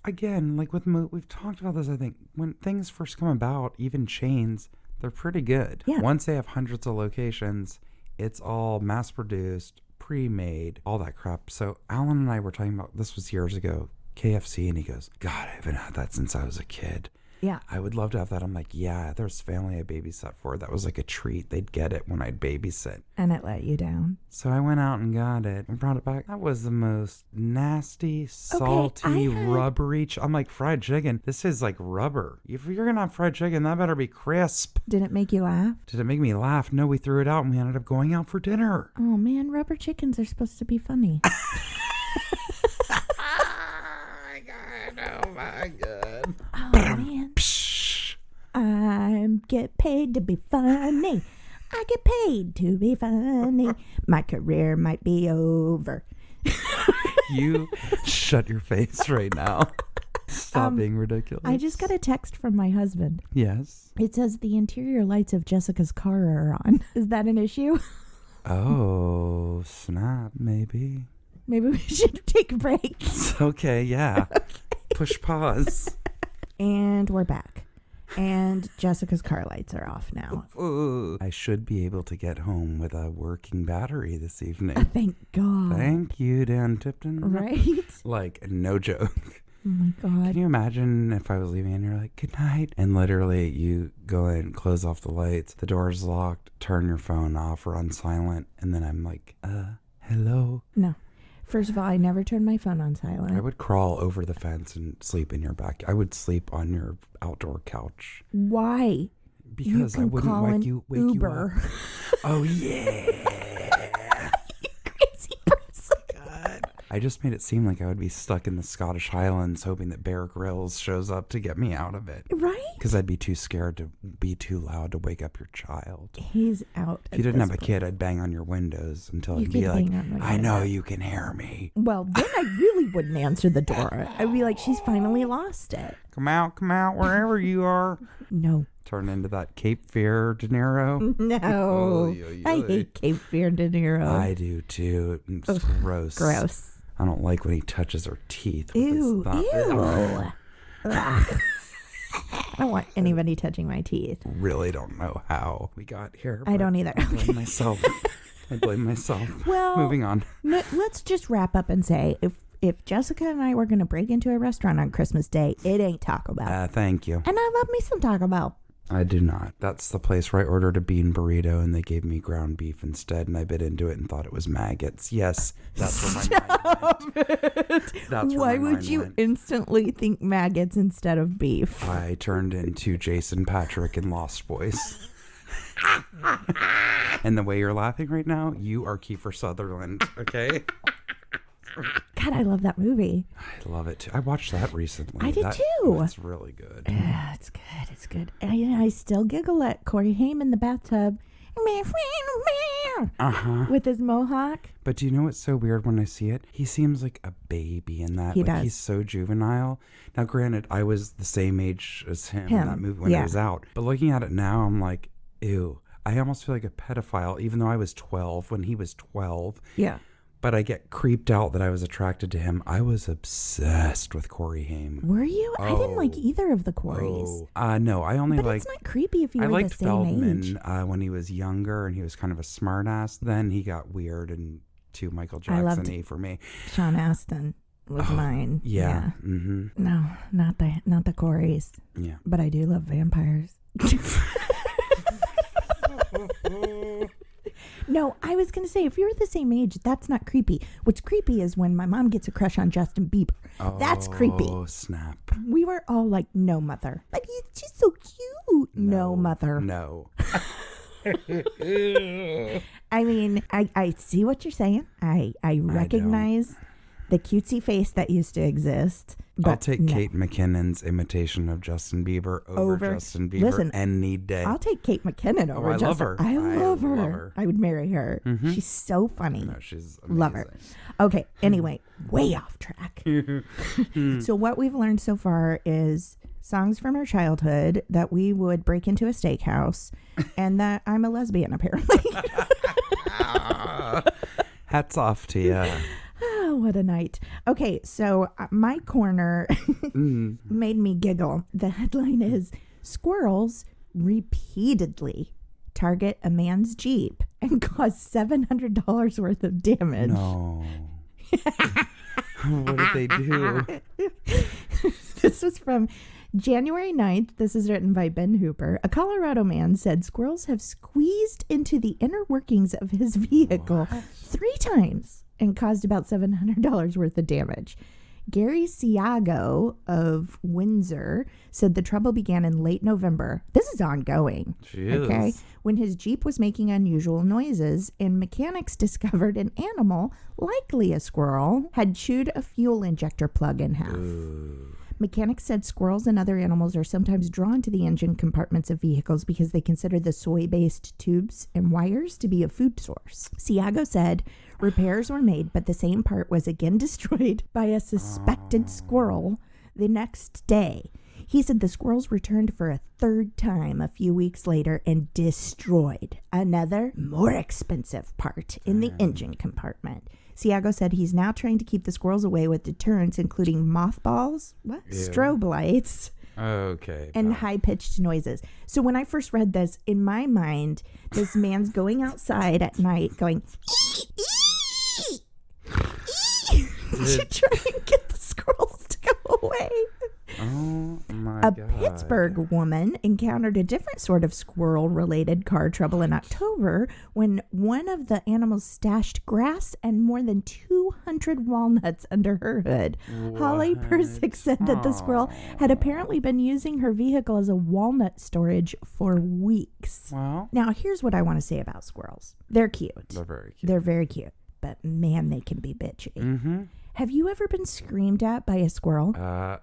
But again, we've talked about this, I think, when things first come about, even chains, they're pretty good. Yeah. Once they have hundreds of locations, it's all mass-produced, pre-made, all that crap. So Alan and I were talking about, this was years ago, KFC, and he goes, God, I haven't had that since I was a kid. Yeah. I would love to have that. I'm like, yeah, there's family I babysat for. That was a treat. They'd get it when I'd babysit. And it let you down. So I went out and got it and brought it back. That was the most nasty, salty, rubbery. I'm like, fried chicken. This is like rubber. If you're going to have fried chicken, that better be crisp. Did it make you laugh? Did it make me laugh? No, we threw it out and we ended up going out for dinner. Oh, man, rubber chickens are supposed to be funny. Oh my God. Oh, man. I get paid to be funny. I get paid to be funny. My career might be over. You shut your face right now. Stop being ridiculous. I just got a text from my husband. Yes. It says the interior lights of Jessica's car are on. Is that an issue? Oh, snap, maybe. Maybe we should take a break. Okay, yeah. Okay. Push pause. And we're back. And Jessica's car lights are off now. Ooh. I should be able to get home with a working battery this evening. Thank God. Thank you, Dan Tipton. Right? No joke. Oh my God. Can you imagine if I was leaving and you're like, good night? And literally you go in, close off the lights, the door's locked, turn your phone off or on silent, and then I'm like, hello? No. First of all, I never turn my phone on silent. I would crawl over the fence and sleep in your back. I would sleep on your outdoor couch. Why? Because I wouldn't wake you up. Oh, yeah. You crazy person. God. I just made it seem like I would be stuck in the Scottish Highlands hoping that Bear Grylls shows up to get me out of it. Right? Because I'd be too scared to be too loud to wake up your child. He's out. If you didn't have a kid, I'd bang on your windows until you'd be like, I know you can hear me. Well, then I really wouldn't answer the door. I'd be like, she's finally lost it. Come out, wherever you are. No. Turn into that Cape Fear De Niro. No. I hate Cape Fear De Niro. I do too. It's gross. Gross. I don't like when he touches her teeth. Ew. I don't want anybody touching my teeth. Really don't know how we got here. I don't either. I blame myself. Well, moving on. Let's just wrap up and say, if Jessica and I were going to break into a restaurant on Christmas Day, it ain't Taco Bell. Thank you. And I love me some Taco Bell. I do not. That's the place where I ordered a bean burrito and they gave me ground beef instead, and I bit into it and thought it was maggots. Yes, that's where my mind went. That's where Why my would mind you went. instantly think maggots instead of beef? I turned into Jason Patrick in Lost Boys. And the way you're laughing right now, you are Kiefer Sutherland, okay? God, I love that movie. I love it too. I watched that recently. I did too. It's really good. Yeah, it's good. It's good. And I still giggle at Corey Haim in the bathtub. With his mohawk. But do you know what's so weird when I see it? He seems like a baby in that. He like does. He's so juvenile. Now, granted, I was the same age as him in that movie when it was out. But looking at it now, I'm like, ew. I almost feel like a pedophile, even though I was 12 when he was 12. Yeah. But I get creeped out that I was attracted to him. I was obsessed with Corey Haim. Were you? I didn't like either of the Coreys. No, I only But like. it's not creepy if you I were liked the same Feldman age. when he was younger and he was kind of a smartass. Then he got weird and too Michael Jackson-y for me. Sean Astin was mine. Yeah. Mm-hmm. No, not the Coreys. Yeah. But I do love vampires. No, I was going to say, if you're the same age, that's not creepy. What's creepy is when my mom gets a crush on Justin Bieber. That's creepy. Oh, snap. We were all like, no, mother. But he's just so cute. No, mother. No. I mean, I see what you're saying. I recognize the cutesy face that used to exist. But I'll take Kate McKinnon's imitation of Justin Bieber over Justin Bieber any day. I'll take Kate McKinnon over Justin. love her. I love her. I would marry her. Mm-hmm. She's so funny. No, she's amazing. Love her. Okay, anyway, way off track. So what we've learned so far is songs from our childhood, that we would break into a steakhouse, and that I'm a lesbian, apparently. Hats off to you. Oh, what a night. Okay, so my corner made me giggle. The headline is, Squirrels repeatedly target a man's Jeep and cause $700 worth of damage. No. What did they do? This was from January 9th. This is written by Ben Hooper. A Colorado man said squirrels have squeezed into the inner workings of his vehicle 3 times and caused about $700 worth of damage. Gary Siago of Windsor said the trouble began in late November. This is ongoing. Okay, when his Jeep was making unusual noises and mechanics discovered an animal, likely a squirrel, had chewed a fuel injector plug in half. Ooh. Mechanics said squirrels and other animals are sometimes drawn to the engine compartments of vehicles because they consider the soy-based tubes and wires to be a food source. Siago said repairs were made, but the same part was again destroyed by a suspected squirrel the next day. He said the squirrels returned for a 3rd time a few weeks later and destroyed another, more expensive part in the engine compartment. Siago said he's now trying to keep the squirrels away with deterrents, including mothballs, strobe lights, and high-pitched noises. So when I first read this, in my mind, this man's going outside at night going, to try and get the squirrels to go away. Oh my God. God. Pittsburgh woman encountered a different sort of squirrel-related car trouble in October when one of the animals stashed grass and more than 200 walnuts under her hood. What? Holly Persick said that the squirrel had apparently been using her vehicle as a walnut storage for weeks. Well, now, here's what I want to say about squirrels. They're cute. they're very cute. They're very cute. But, man, they can be bitchy. Mm-hmm. Have you ever been screamed at by a squirrel?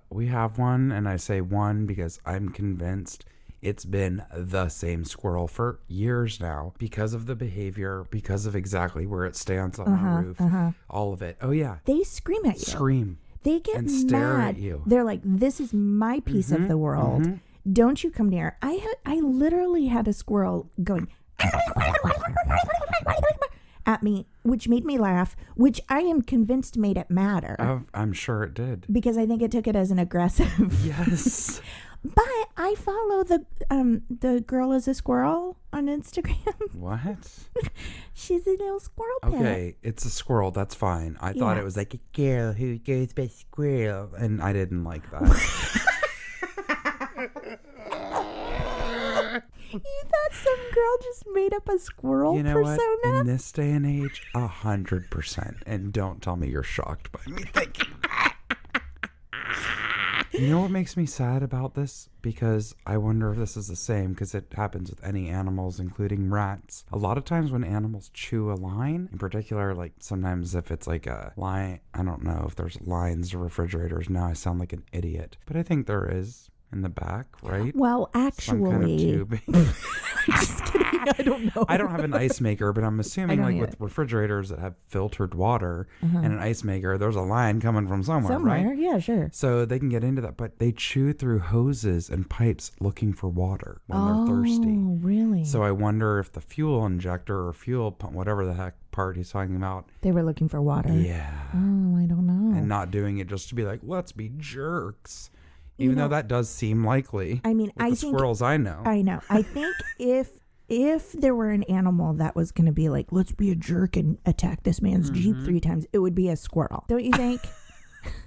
We have one, and I say one because I'm convinced it's been the same squirrel for years now because of the behavior, because of exactly where it stands on our roof, all of it. Oh, yeah. They scream at you. Scream. They get and stare mad. At you. They're like, this is my piece of the world. Don't you come near. I literally had a squirrel going at me, which made me laugh, which I am convinced made it madder. I'm sure it did. Because I think it took it as an aggressive. Yes. But I follow the girl is a squirrel on Instagram. What? She's a little squirrel pet. Okay, it's a squirrel. That's fine. I thought it was like a girl who goes by squirrel, and I didn't like that. You thought some girl just made up a squirrel You know persona? what? In this day and age, 100%. And don't tell me you're shocked by me thinking that. You know what makes me sad about this? Because I wonder if this is the same, because it happens with any animals, including rats. A lot of times when animals chew a line, in particular, like sometimes if it's like a line, I don't know if there's lines or refrigerators. Now I sound like an idiot. But I think there is in the back, right? Well, actually, Some kind of tubing. just kidding. I don't know. I don't have an ice maker, but I'm assuming don't like either. with refrigerators that have filtered water and an ice maker, there's a line coming from somewhere, right? Yeah, sure. So they can get into that, but they chew through hoses and pipes looking for water when they're thirsty. Oh, really? So I wonder if the fuel injector or fuel pump, whatever the heck part he's talking about. They were looking for water. Yeah. Oh, I don't know. And not doing it just to be like, let's be jerks. Even though that does seem likely. I mean, with I the think squirrels I know. I know. I think if there were an animal that was going to be like, let's be a jerk and attack this man's Jeep 3 times, it would be a squirrel. Don't you think?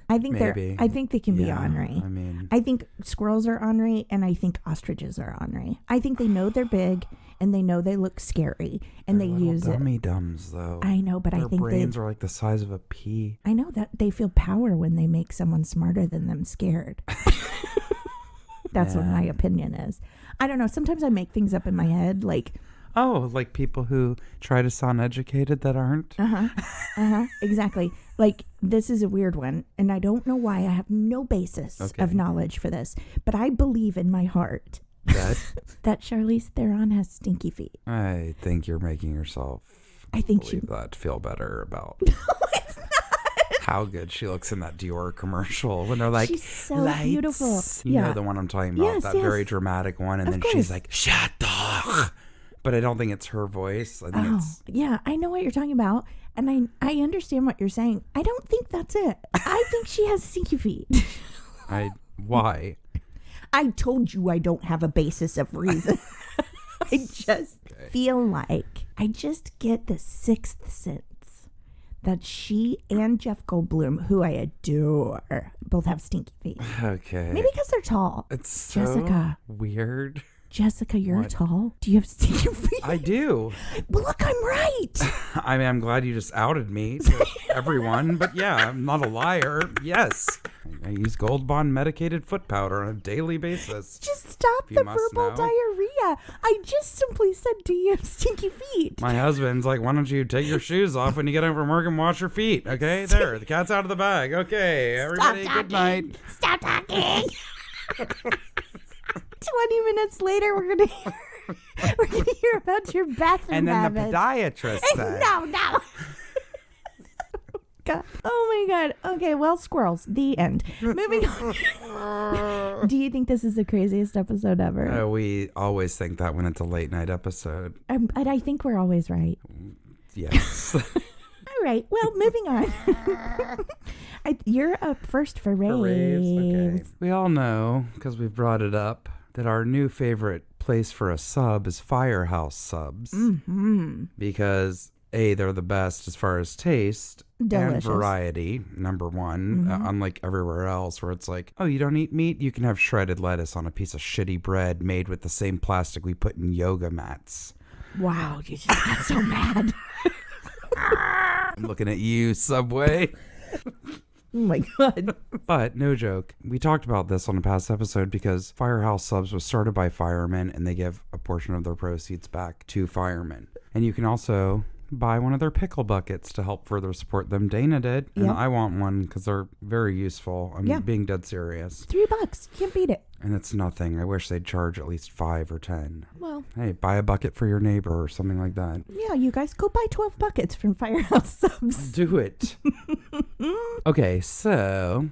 I think Maybe. I think they can be Yeah, ornery. I mean, I think squirrels are ornery, and I think ostriches are ornery. I think they know they're big, and they know they look scary, and they they're little use dummy it. dums though. I know, but Their I think brains are like the size of a pea. I know that they feel power when they make someone smarter than them scared. That's what my opinion is. I don't know. Sometimes I make things up in my head, like, Oh, like people who try to sound educated that aren't? exactly. Like, this is a weird one, and I don't know why. I have no basis of knowledge for this, but I believe in my heart that Charlize Theron has stinky feet. I think you're making yourself I think believe that feel better about how good she looks in that Dior commercial when they're like, she's so lights. beautiful. You know the one I'm talking about, Yes, that very dramatic one, and Of then course. she's like, shut up. But I don't think it's her voice. I think it's... Yeah, I know what you're talking about, and I understand what you're saying. I don't think that's it. I think she has stinky feet. Why? I told you I don't have a basis of reason. I just feel like I just get the sixth sense that she and Jeff Goldblum, who I adore, both have stinky feet. Okay. Maybe because they're tall. It's so Jessica. weird. Jessica, you're tall. Do you have stinky feet? I do. Well, look, I'm right. I mean, I'm glad you just outed me to everyone, but yeah, I'm not a liar. Yes. I use Gold Bond medicated foot powder on a daily basis. Just stop You the must verbal know. diarrhea. I just simply said, do you have stinky feet? My husband's like, why don't you take your shoes off when you get home from work and wash your feet? Okay, there, the cat's out of the bag. Okay, everybody, good night. Stop talking. 20 minutes later, we're gonna hear about your bathroom And then habits. the podiatrist said, No. God. Oh my God. Okay, well, squirrels. The end. Moving on. Do you think this is the craziest episode ever? we always think that when it's a late night episode. And I think we're always right. Yes. All right. Well, moving on. You're up first for Raves. Okay. We all know, because we've brought it up, that our new favorite place for a sub is Firehouse subs. Mm-hmm. Because A, they're the best as far as taste Delicious. and variety, number one. Unlike everywhere else where it's like, oh, you don't eat meat? You can have shredded lettuce on a piece of shitty bread made with the same plastic we put in yoga mats. Wow, you just got so mad. I'm looking at you, Subway. Oh my God. But no joke, we talked about this on a past episode because Firehouse Subs was started by firemen and they give a portion of their proceeds back to firemen. And you can also buy one of their pickle buckets to help further support them. Dana did, and I want one because they're very useful. I'm being dead serious. $3. Can't beat it. And it's nothing. I wish they'd charge at least 5 or 10. Well, Hey, buy a bucket for your neighbor or something like that. yeah, you guys go buy 12 buckets from Firehouse Subs. Do it. Okay, so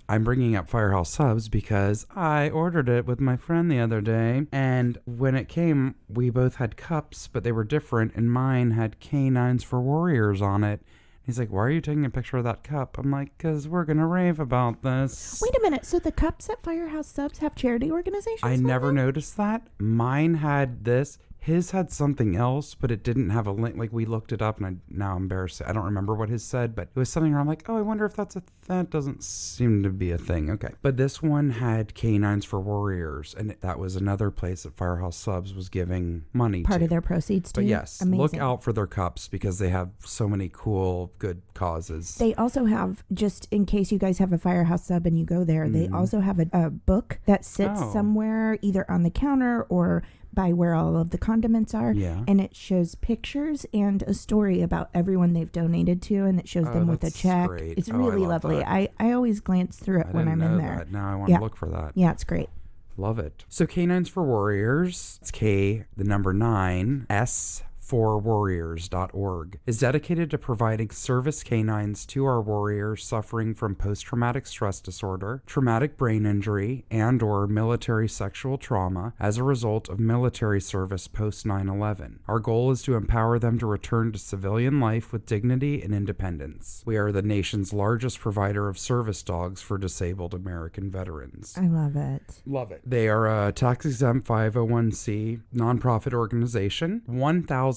I'm bringing up Firehouse Subs because I ordered it with my friend the other day. And when it came, we both had cups, but they were different. And mine had canines for warriors on it. He's like, why are you taking a picture of that cup? I'm like, because we're going to rave about this. Wait a minute. So the cups at Firehouse Subs have charity organizations? I on never them? noticed that. Mine had this His had something else, but it didn't have a link. Like, we looked it up, and now I'm embarrassed. I don't remember what his said, but it was something where I'm like, oh, I wonder if that doesn't seem to be a thing. Okay. But this one had Canines for Warriors, and that was another place that Firehouse Subs was giving money Part to. of their proceeds too. But yes, Amazing. Look out for their cups because they have so many cool, good causes. They also have, just in case you guys have a Firehouse Sub and you go there, they also have a book that sits somewhere either on the counter or by where all of the condiments are. Yeah. And it shows pictures and a story about everyone they've donated to, and it shows them with a check. Great. It's really lovely. I always glance through it when I'm in there. That. Now I want to look for that. Yeah, it's great. Love it. So Canines for Warriors, it's K, the number 9, S, forwarriors.org, is dedicated to providing service canines to our warriors suffering from post-traumatic stress disorder, traumatic brain injury, and or military sexual trauma as a result of military service post 9/11. Our goal is to empower them to return to civilian life with dignity and independence. We are the nation's largest provider of service dogs for disabled American veterans. I love it. Love it. They are a tax-exempt 501c nonprofit organization.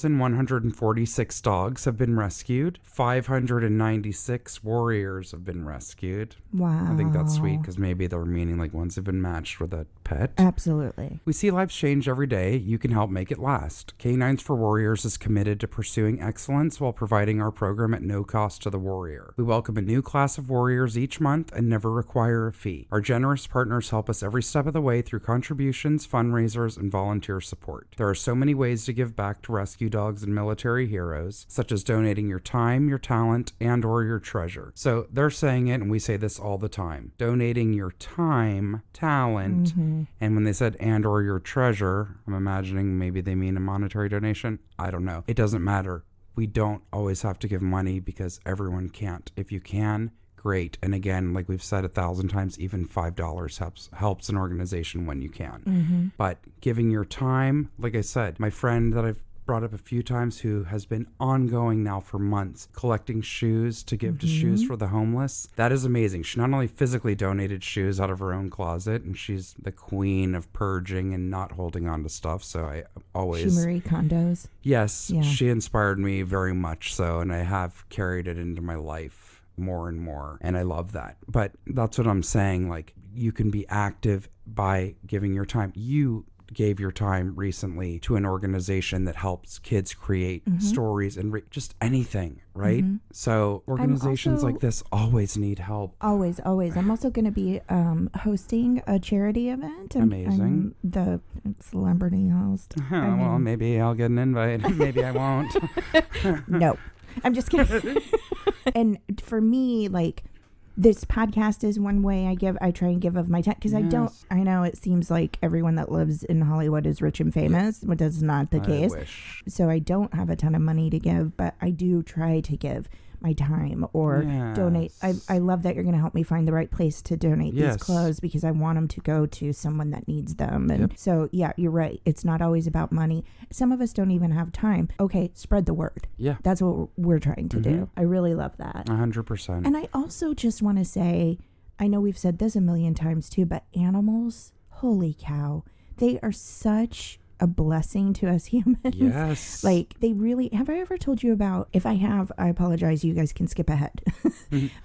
1,146 dogs have been rescued. 596 warriors have been rescued. Wow. I think that's sweet because maybe they're meaning like ones have been matched with a pet. Absolutely. We see lives change every day. You can help make it last. Canines for Warriors is committed to pursuing excellence while providing our program at no cost to the warrior. We welcome a new class of warriors each month and never require a fee. Our generous partners help us every step of the way through contributions, fundraisers, and volunteer support. There are so many ways to give back to rescue dogs and military heroes, such as donating your time, your talent, and or your treasure. So they're saying it, and we say this all the time. Donating your time, talent, and when they said and or your treasure, I'm imagining maybe they mean a monetary donation. I don't know. It doesn't matter. We don't always have to give money because everyone can't. If you can, great. And again, like we've said 1,000 times, even $5 helps an organization when you can. But giving your time, like I said, my friend that I've brought up a few times who has been ongoing now for months collecting shoes to give to Shoes for the Homeless. That is amazing. She not only physically donated shoes out of her own closet, and she's the queen of purging and not holding on to stuff. So I always... She Marie Kondo's. Yes, she inspired me very much so, and I have carried it into my life more and more, and I love that. But that's what I'm saying, like, you can be active by giving your time. You gave your time recently to an organization that helps kids create stories and just anything, right? So organizations like this always need help. Always. I'm also going to be hosting a charity event. Amazing. I'm the celebrity host. Well, maybe I'll get an invite. Maybe I won't. No, I'm just kidding. And for me, like, this podcast is one way I try and give of my time, because I know it seems like everyone that lives in Hollywood is rich and famous, but that's not the case. So I don't have a ton of money to give, but I do try to give my time or donate. I love that you're going to help me find the right place to donate these clothes, because I want them to go to someone that needs them. And so, yeah, you're right. It's not always about money. Some of us don't even have time. Okay, spread the word. Yeah. That's what we're trying to do. I really love that. 100%. And I also just want to say, I know we've said this a million times too, but animals, holy cow, they are such a blessing to us humans. Yes. Like, they really... Have I ever told you about... If I have, I apologize. You guys can skip ahead.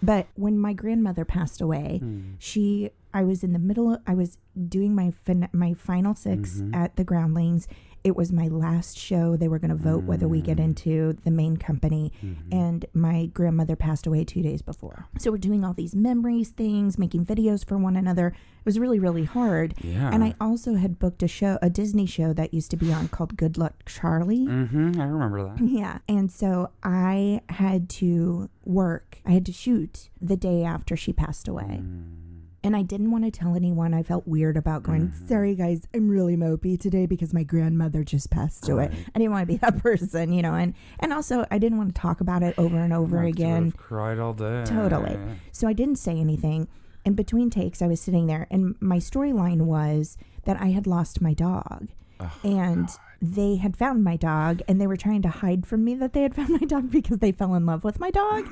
But when my grandmother passed away, I was in the middle... I was doing my final 6 at the Groundlings. It was my last show. They were going to vote whether we get into the main company. And my grandmother passed away 2 days before. So we're doing all these memories things, making videos for one another. It was really, really hard. Yeah. And I also had booked a Disney show that used to be on called Good Luck Charlie. I remember that. Yeah. And so I had to work. I had to shoot the day after she passed away. And I didn't want to tell anyone. I felt weird about going, sorry guys, I'm really mopey today because my grandmother just passed away. I didn't want to be that person, you know, and also I didn't want to talk about it over and over again. I've cried all day. Totally. So I didn't say anything. And between takes, I was sitting there, and my storyline was that I had lost my dog. And they had found my dog and they were trying to hide from me that they had found my dog because they fell in love with my dog.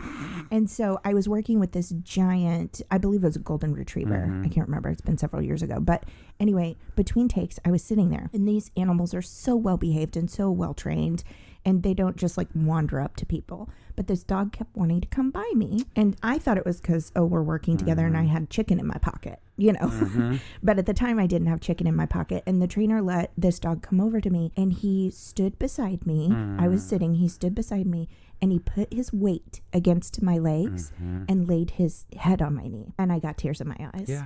And so I was working with this giant, I believe it was a golden retriever. I can't remember. It's been several years ago. But anyway, between takes, I was sitting there and these animals are so well behaved and so well trained. And they don't just like wander up to people. But this dog kept wanting to come by me. And I thought it was because, we're working together and I had chicken in my pocket, you know. But at the time I didn't have chicken in my pocket. And the trainer let this dog come over to me and he stood beside me. I was sitting, he stood beside me and he put his weight against my legs and laid his head on my knee. And I got tears in my eyes. Yeah.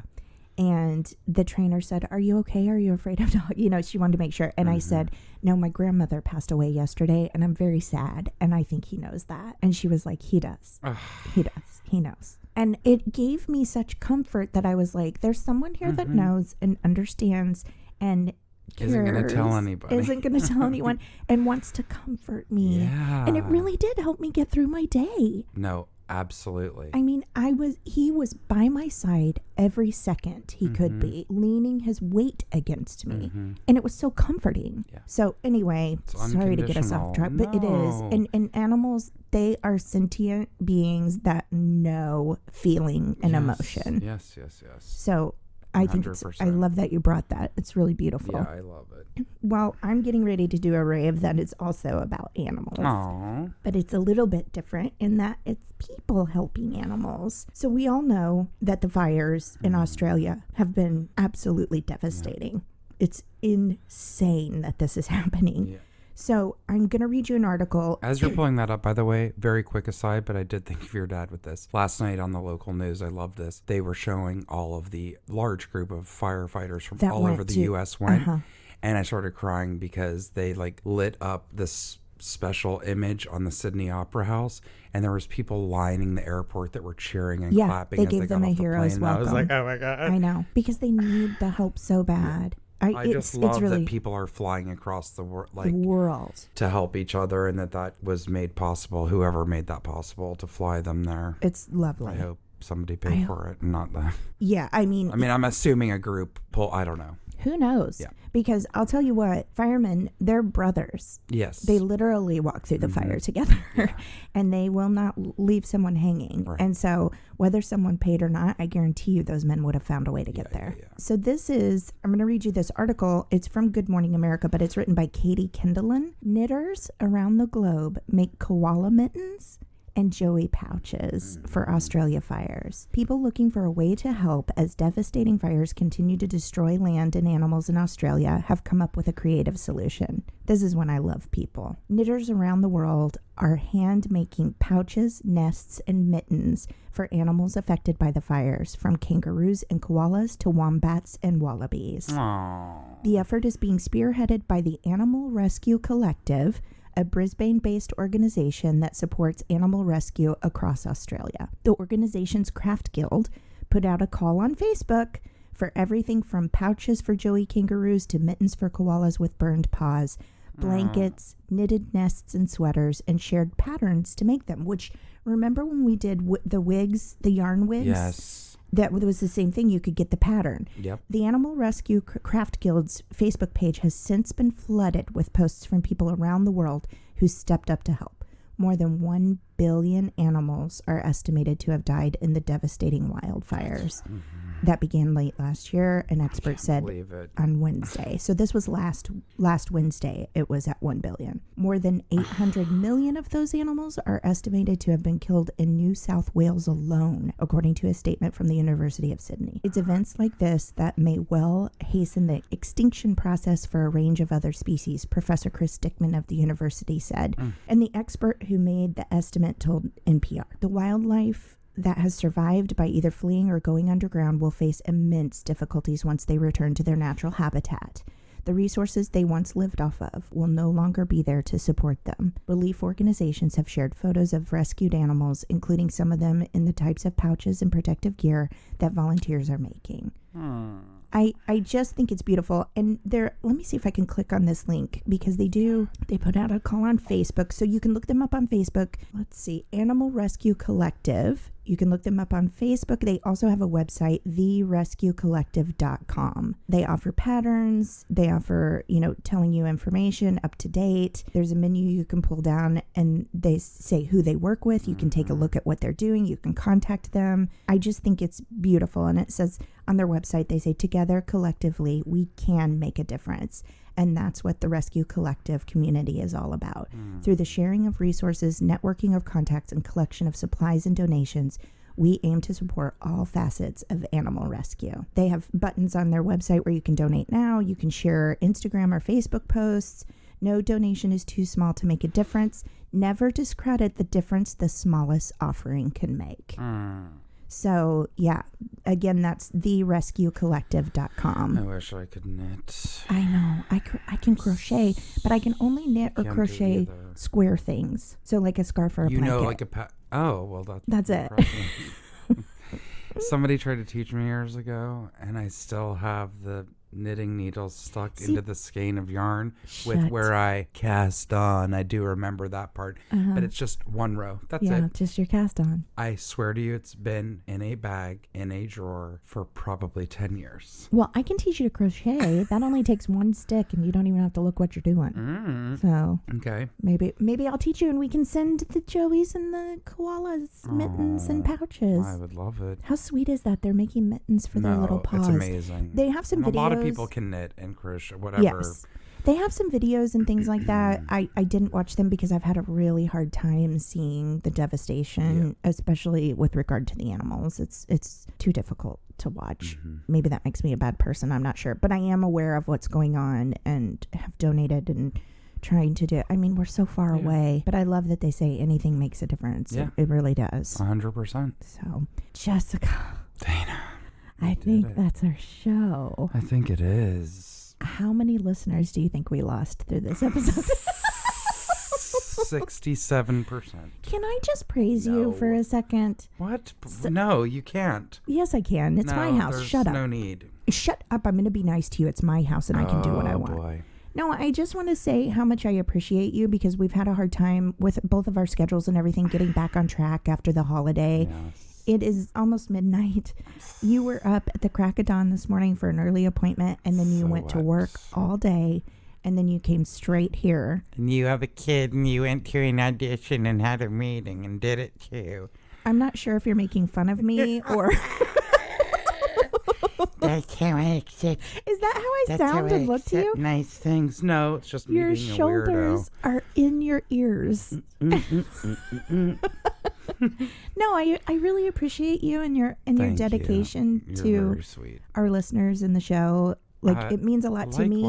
And the trainer said, "Are you okay? Are you afraid of dogs?" You know, she wanted to make sure. And I said, "No, my grandmother passed away yesterday and I'm very sad. And I think he knows that." And she was like, "He does. He does. He knows." And it gave me such comfort that I was like, there's someone here that knows and understands and cares, isn't going to tell anybody. Isn't going to tell anyone and wants to comfort me. Yeah. And it really did help me get through my day. No, absolutely. I mean, he was by my side every second he could be, leaning his weight against me. And it was so comforting. Yeah. So anyway, sorry to get us off track, but it is. And animals, they are sentient beings that know feeling and emotion. Yes. So I think I love that you brought that. It's really beautiful. Yeah, I love it. Well, I'm getting ready to do a rave that is also about animals. Aww. But it's a little bit different in that it's people helping animals. So we all know that the fires in Australia have been absolutely devastating. It's insane that this is happening. Yeah. So I'm going to read you an article. As you're pulling that up, by the way, very quick aside, but I did think of your dad with this. Last night on the local news, I love this. They were showing all of the large group of firefighters from that all over the U.S. went. And I started crying because they like lit up this special image on the Sydney Opera House. And there was people lining the airport that were cheering and clapping. They gave them a hero's welcome. I was like, oh my God. I know. Because they need the help so bad. I just love that people are flying across the world to help each other, and that was made possible. Whoever made that possible to fly them there. It's lovely. I hope somebody paid for it, not them. Yeah, I mean, I'm assuming a group pull. I don't know. Who knows? Yeah. Because I'll tell you what, firemen, they're brothers. Yes. They literally walk through the fire together, and they will not leave someone hanging. Right. And so whether someone paid or not, I guarantee you those men would have found a way to get there. Yeah. So I'm going to read you this article. It's from Good Morning America, but it's written by Katie Kindlen. Knitters around the globe make koala mittens and joey pouches for Australia fires. People looking for a way to help as devastating fires continue to destroy land and animals in Australia have come up with a creative solution. This is when I love people. Knitters around the world are hand-making pouches, nests, and mittens for animals affected by the fires, from kangaroos and koalas to wombats and wallabies. Aww. The effort is being spearheaded by the Animal Rescue Collective, a Brisbane-based organization that supports animal rescue across Australia. The organization's Craft Guild put out a call on Facebook for everything from pouches for joey kangaroos to mittens for koalas with burned paws, blankets, knitted nests and sweaters, and shared patterns to make them, which, remember when we did the wigs, the yarn wigs? Yes. That was the same thing. You could get the pattern. Yep. The Animal Rescue Craft Guild's Facebook page has since been flooded with posts from people around the world who stepped up to help. More than 1 billion animals are estimated to have died in the devastating wildfires that began late last year, an expert said on Wednesday. So this was last Wednesday. It was at 1 billion. More than 800 million of those animals are estimated to have been killed in New South Wales alone, according to a statement from the University of Sydney. It's events like this that may well hasten the extinction process for a range of other species, Professor Chris Dickman of the university said. And the expert who made the estimate told NPR, the wildlife that has survived by either fleeing or going underground will face immense difficulties once they return to their natural habitat. The resources they once lived off of will no longer be there to support them. Relief organizations have shared photos of rescued animals, including some of them in the types of pouches and protective gear that volunteers are making. I just think it's beautiful. And let me see if I can click on this link, because they put out a call on Facebook, so you can look them up on Facebook. Let's see, Animal Rescue Collective You can look them up on Facebook. They also have a website, therescuecollective.com. They offer patterns. They offer, telling you information up to date. There's a menu you can pull down and they say who they work with. You can take a look at what they're doing. You can contact them. I just think it's beautiful. And it says on their website, they say, together, collectively, we can make a difference. And that's what the Rescue Collective community is all about. Through the sharing of resources, networking of contacts, and collection of supplies and donations, we aim to support all facets of animal rescue. They have buttons on their website where you can donate now. You can share Instagram or Facebook posts. No donation is too small to make a difference. Never discredit the difference the smallest offering can make. So, yeah, again, that's therescuecollective.com. I wish I could knit. I know. I can crochet, but I can only knit or crochet square things. So, like a scarf or a blanket. Like a oh, well, that's it. Somebody tried to teach me years ago, and I still have the knitting needles stuck into the skein of yarn with where I cast on. I do remember that part, but it's just one row. That's it. Yeah, just your cast on. I swear to you, it's been in a bag, in a drawer for probably 10 years. Well, I can teach you to crochet. That only takes one stick, and you don't even have to look what you're doing. So okay, maybe I'll teach you, and we can send the Joeys and the koalas mittens and pouches. I would love it. How sweet is that? They're making mittens for their little paws. It's amazing. They have some videos. A lot of people can knit and crochet, whatever. Yes. They have some videos and things like that. I didn't watch them because I've had a really hard time seeing the devastation, especially with regard to the animals. It's too difficult to watch. Maybe that makes me a bad person. I'm not sure. But I am aware of what's going on and have donated and trying to do. I mean, we're so far away. But I love that they say anything makes a difference. Yeah. It really does. 100%. So, Jessica. Dana. I think that's our show. I think it is. How many listeners do you think we lost through this episode? 67%. Can I just praise you for a second? What? No, you can't. Yes, I can. It's my house. Shut up. No need. Shut up. I'm going to be nice to you. It's my house and I can do what I want. Boy. No, I just want to say how much I appreciate you because we've had a hard time with both of our schedules and everything getting back on track after the holiday. Yes. It is almost midnight. You were up at the crack of dawn this morning for an early appointment, and then you went to work all day, and then you came straight here. And you have a kid, and you went to an audition and had a meeting and did it too. I'm not sure if you're making fun of me or... That's how I accept. Is that how I sound and look to you? Nice things. No, it's just me your being a weirdo. Your shoulders are in your ears. No, I really appreciate you and your dedication to very sweet. Our listeners in the show. Like it means a lot to me,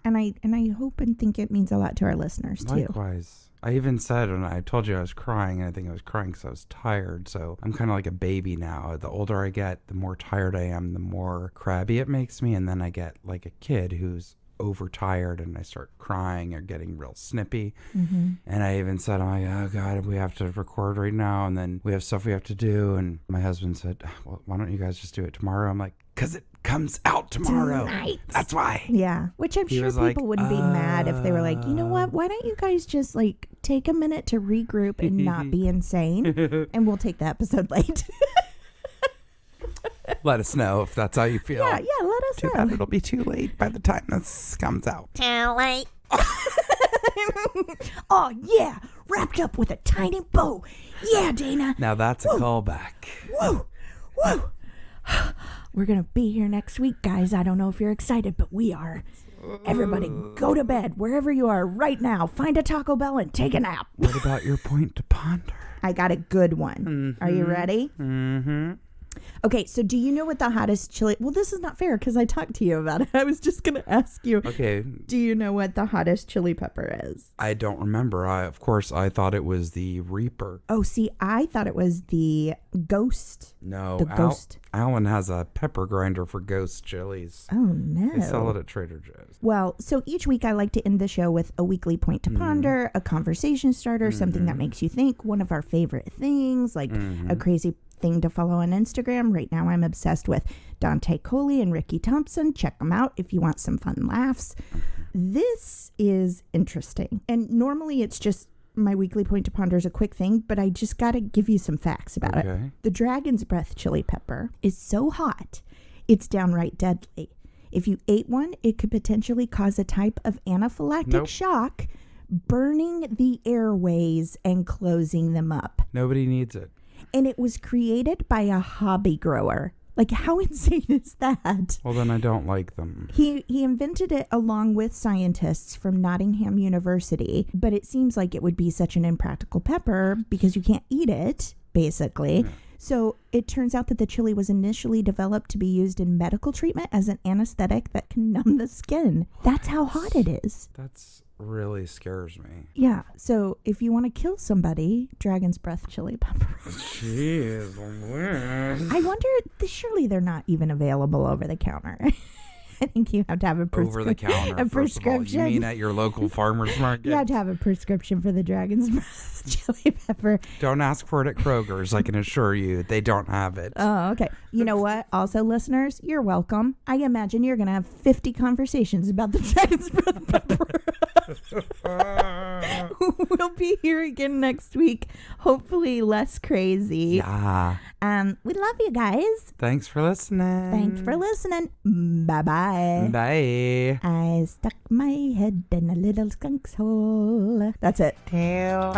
and I hope and think it means a lot to our listeners too. Likewise. I even said, and I told you I was crying, and I think I was crying because I was tired. So I'm kind of like a baby now. The older I get, the more tired I am, the more crabby it makes me. And then I get like a kid who's overtired and I start crying or getting real snippy. And I even said, I'm like, oh God, we have to record right now. And then we have stuff we have to do. And my husband said, well, why don't you guys just do it tomorrow? I'm like, because it comes out tomorrow. Tonight. That's why. Yeah. Which I'm sure people wouldn't be mad if they were like, you know what? Why don't you guys just like take a minute to regroup and not be insane? And we'll take the episode late. Let us know if that's how you feel. Yeah, let us know. Too bad it'll be too late by the time this comes out. Too late. Oh, yeah. Wrapped up with a tiny bow. Yeah, Dana. Now that's a callback. Woo. We're going to be here next week, guys. I don't know if you're excited, but we are. Everybody go to bed wherever you are right now. Find a Taco Bell and take a nap. What about your point to ponder? I got a good one. Are you ready? Okay, so do you know what the hottest chili... Well, this is not fair because I talked to you about it. I was just going to ask you. Okay. Do you know what the hottest chili pepper is? I don't remember. Of course, I thought it was the Reaper. Oh, see, I thought it was the Ghost. No. The Ghost. Alan has a pepper grinder for Ghost chilies. Oh, no. They sell it at Trader Joe's. Well, so each week I like to end the show with a weekly point to ponder, a conversation starter, something that makes you think, one of our favorite things, like a crazy thing to follow on Instagram. Right now I'm obsessed with Dante Coley and Ricky Thompson. Check them out if you want some fun laughs. This is interesting. And normally it's just my weekly point to ponder is a quick thing, but I just got to give you some facts about it. The dragon's breath chili pepper is so hot, it's downright deadly. If you ate one, it could potentially cause a type of anaphylactic shock, burning the airways and closing them up. Nobody needs it. And it was created by a hobby grower. Like, how insane is that? Well, then I don't like them. He invented it along with scientists from Nottingham University, but it seems like it would be such an impractical pepper because you can't eat it, basically. Yeah. So it turns out that the chili was initially developed to be used in medical treatment as an anesthetic that can numb the skin. That's how hot it is. That's really scares me. Yeah. So if you want to kill somebody, dragon's breath chili pepper. Jeez. I wonder, surely they're not even available over the counter. I think you have to have a prescription. Over the counter. A prescription. You mean at your local farmer's market? You have to have a prescription for the dragon's breath chili pepper. Don't ask for it at Kroger's. I can assure you they don't have it. Oh, okay. You know what? Also, listeners, you're welcome. I imagine you're going to have 50 conversations about the dragon's breath pepper. We'll be here again next week. Hopefully less crazy. Yeah. We love you guys. Thanks for listening. Bye-bye. Bye. I stuck my head in a little skunk's hole. That's it. Till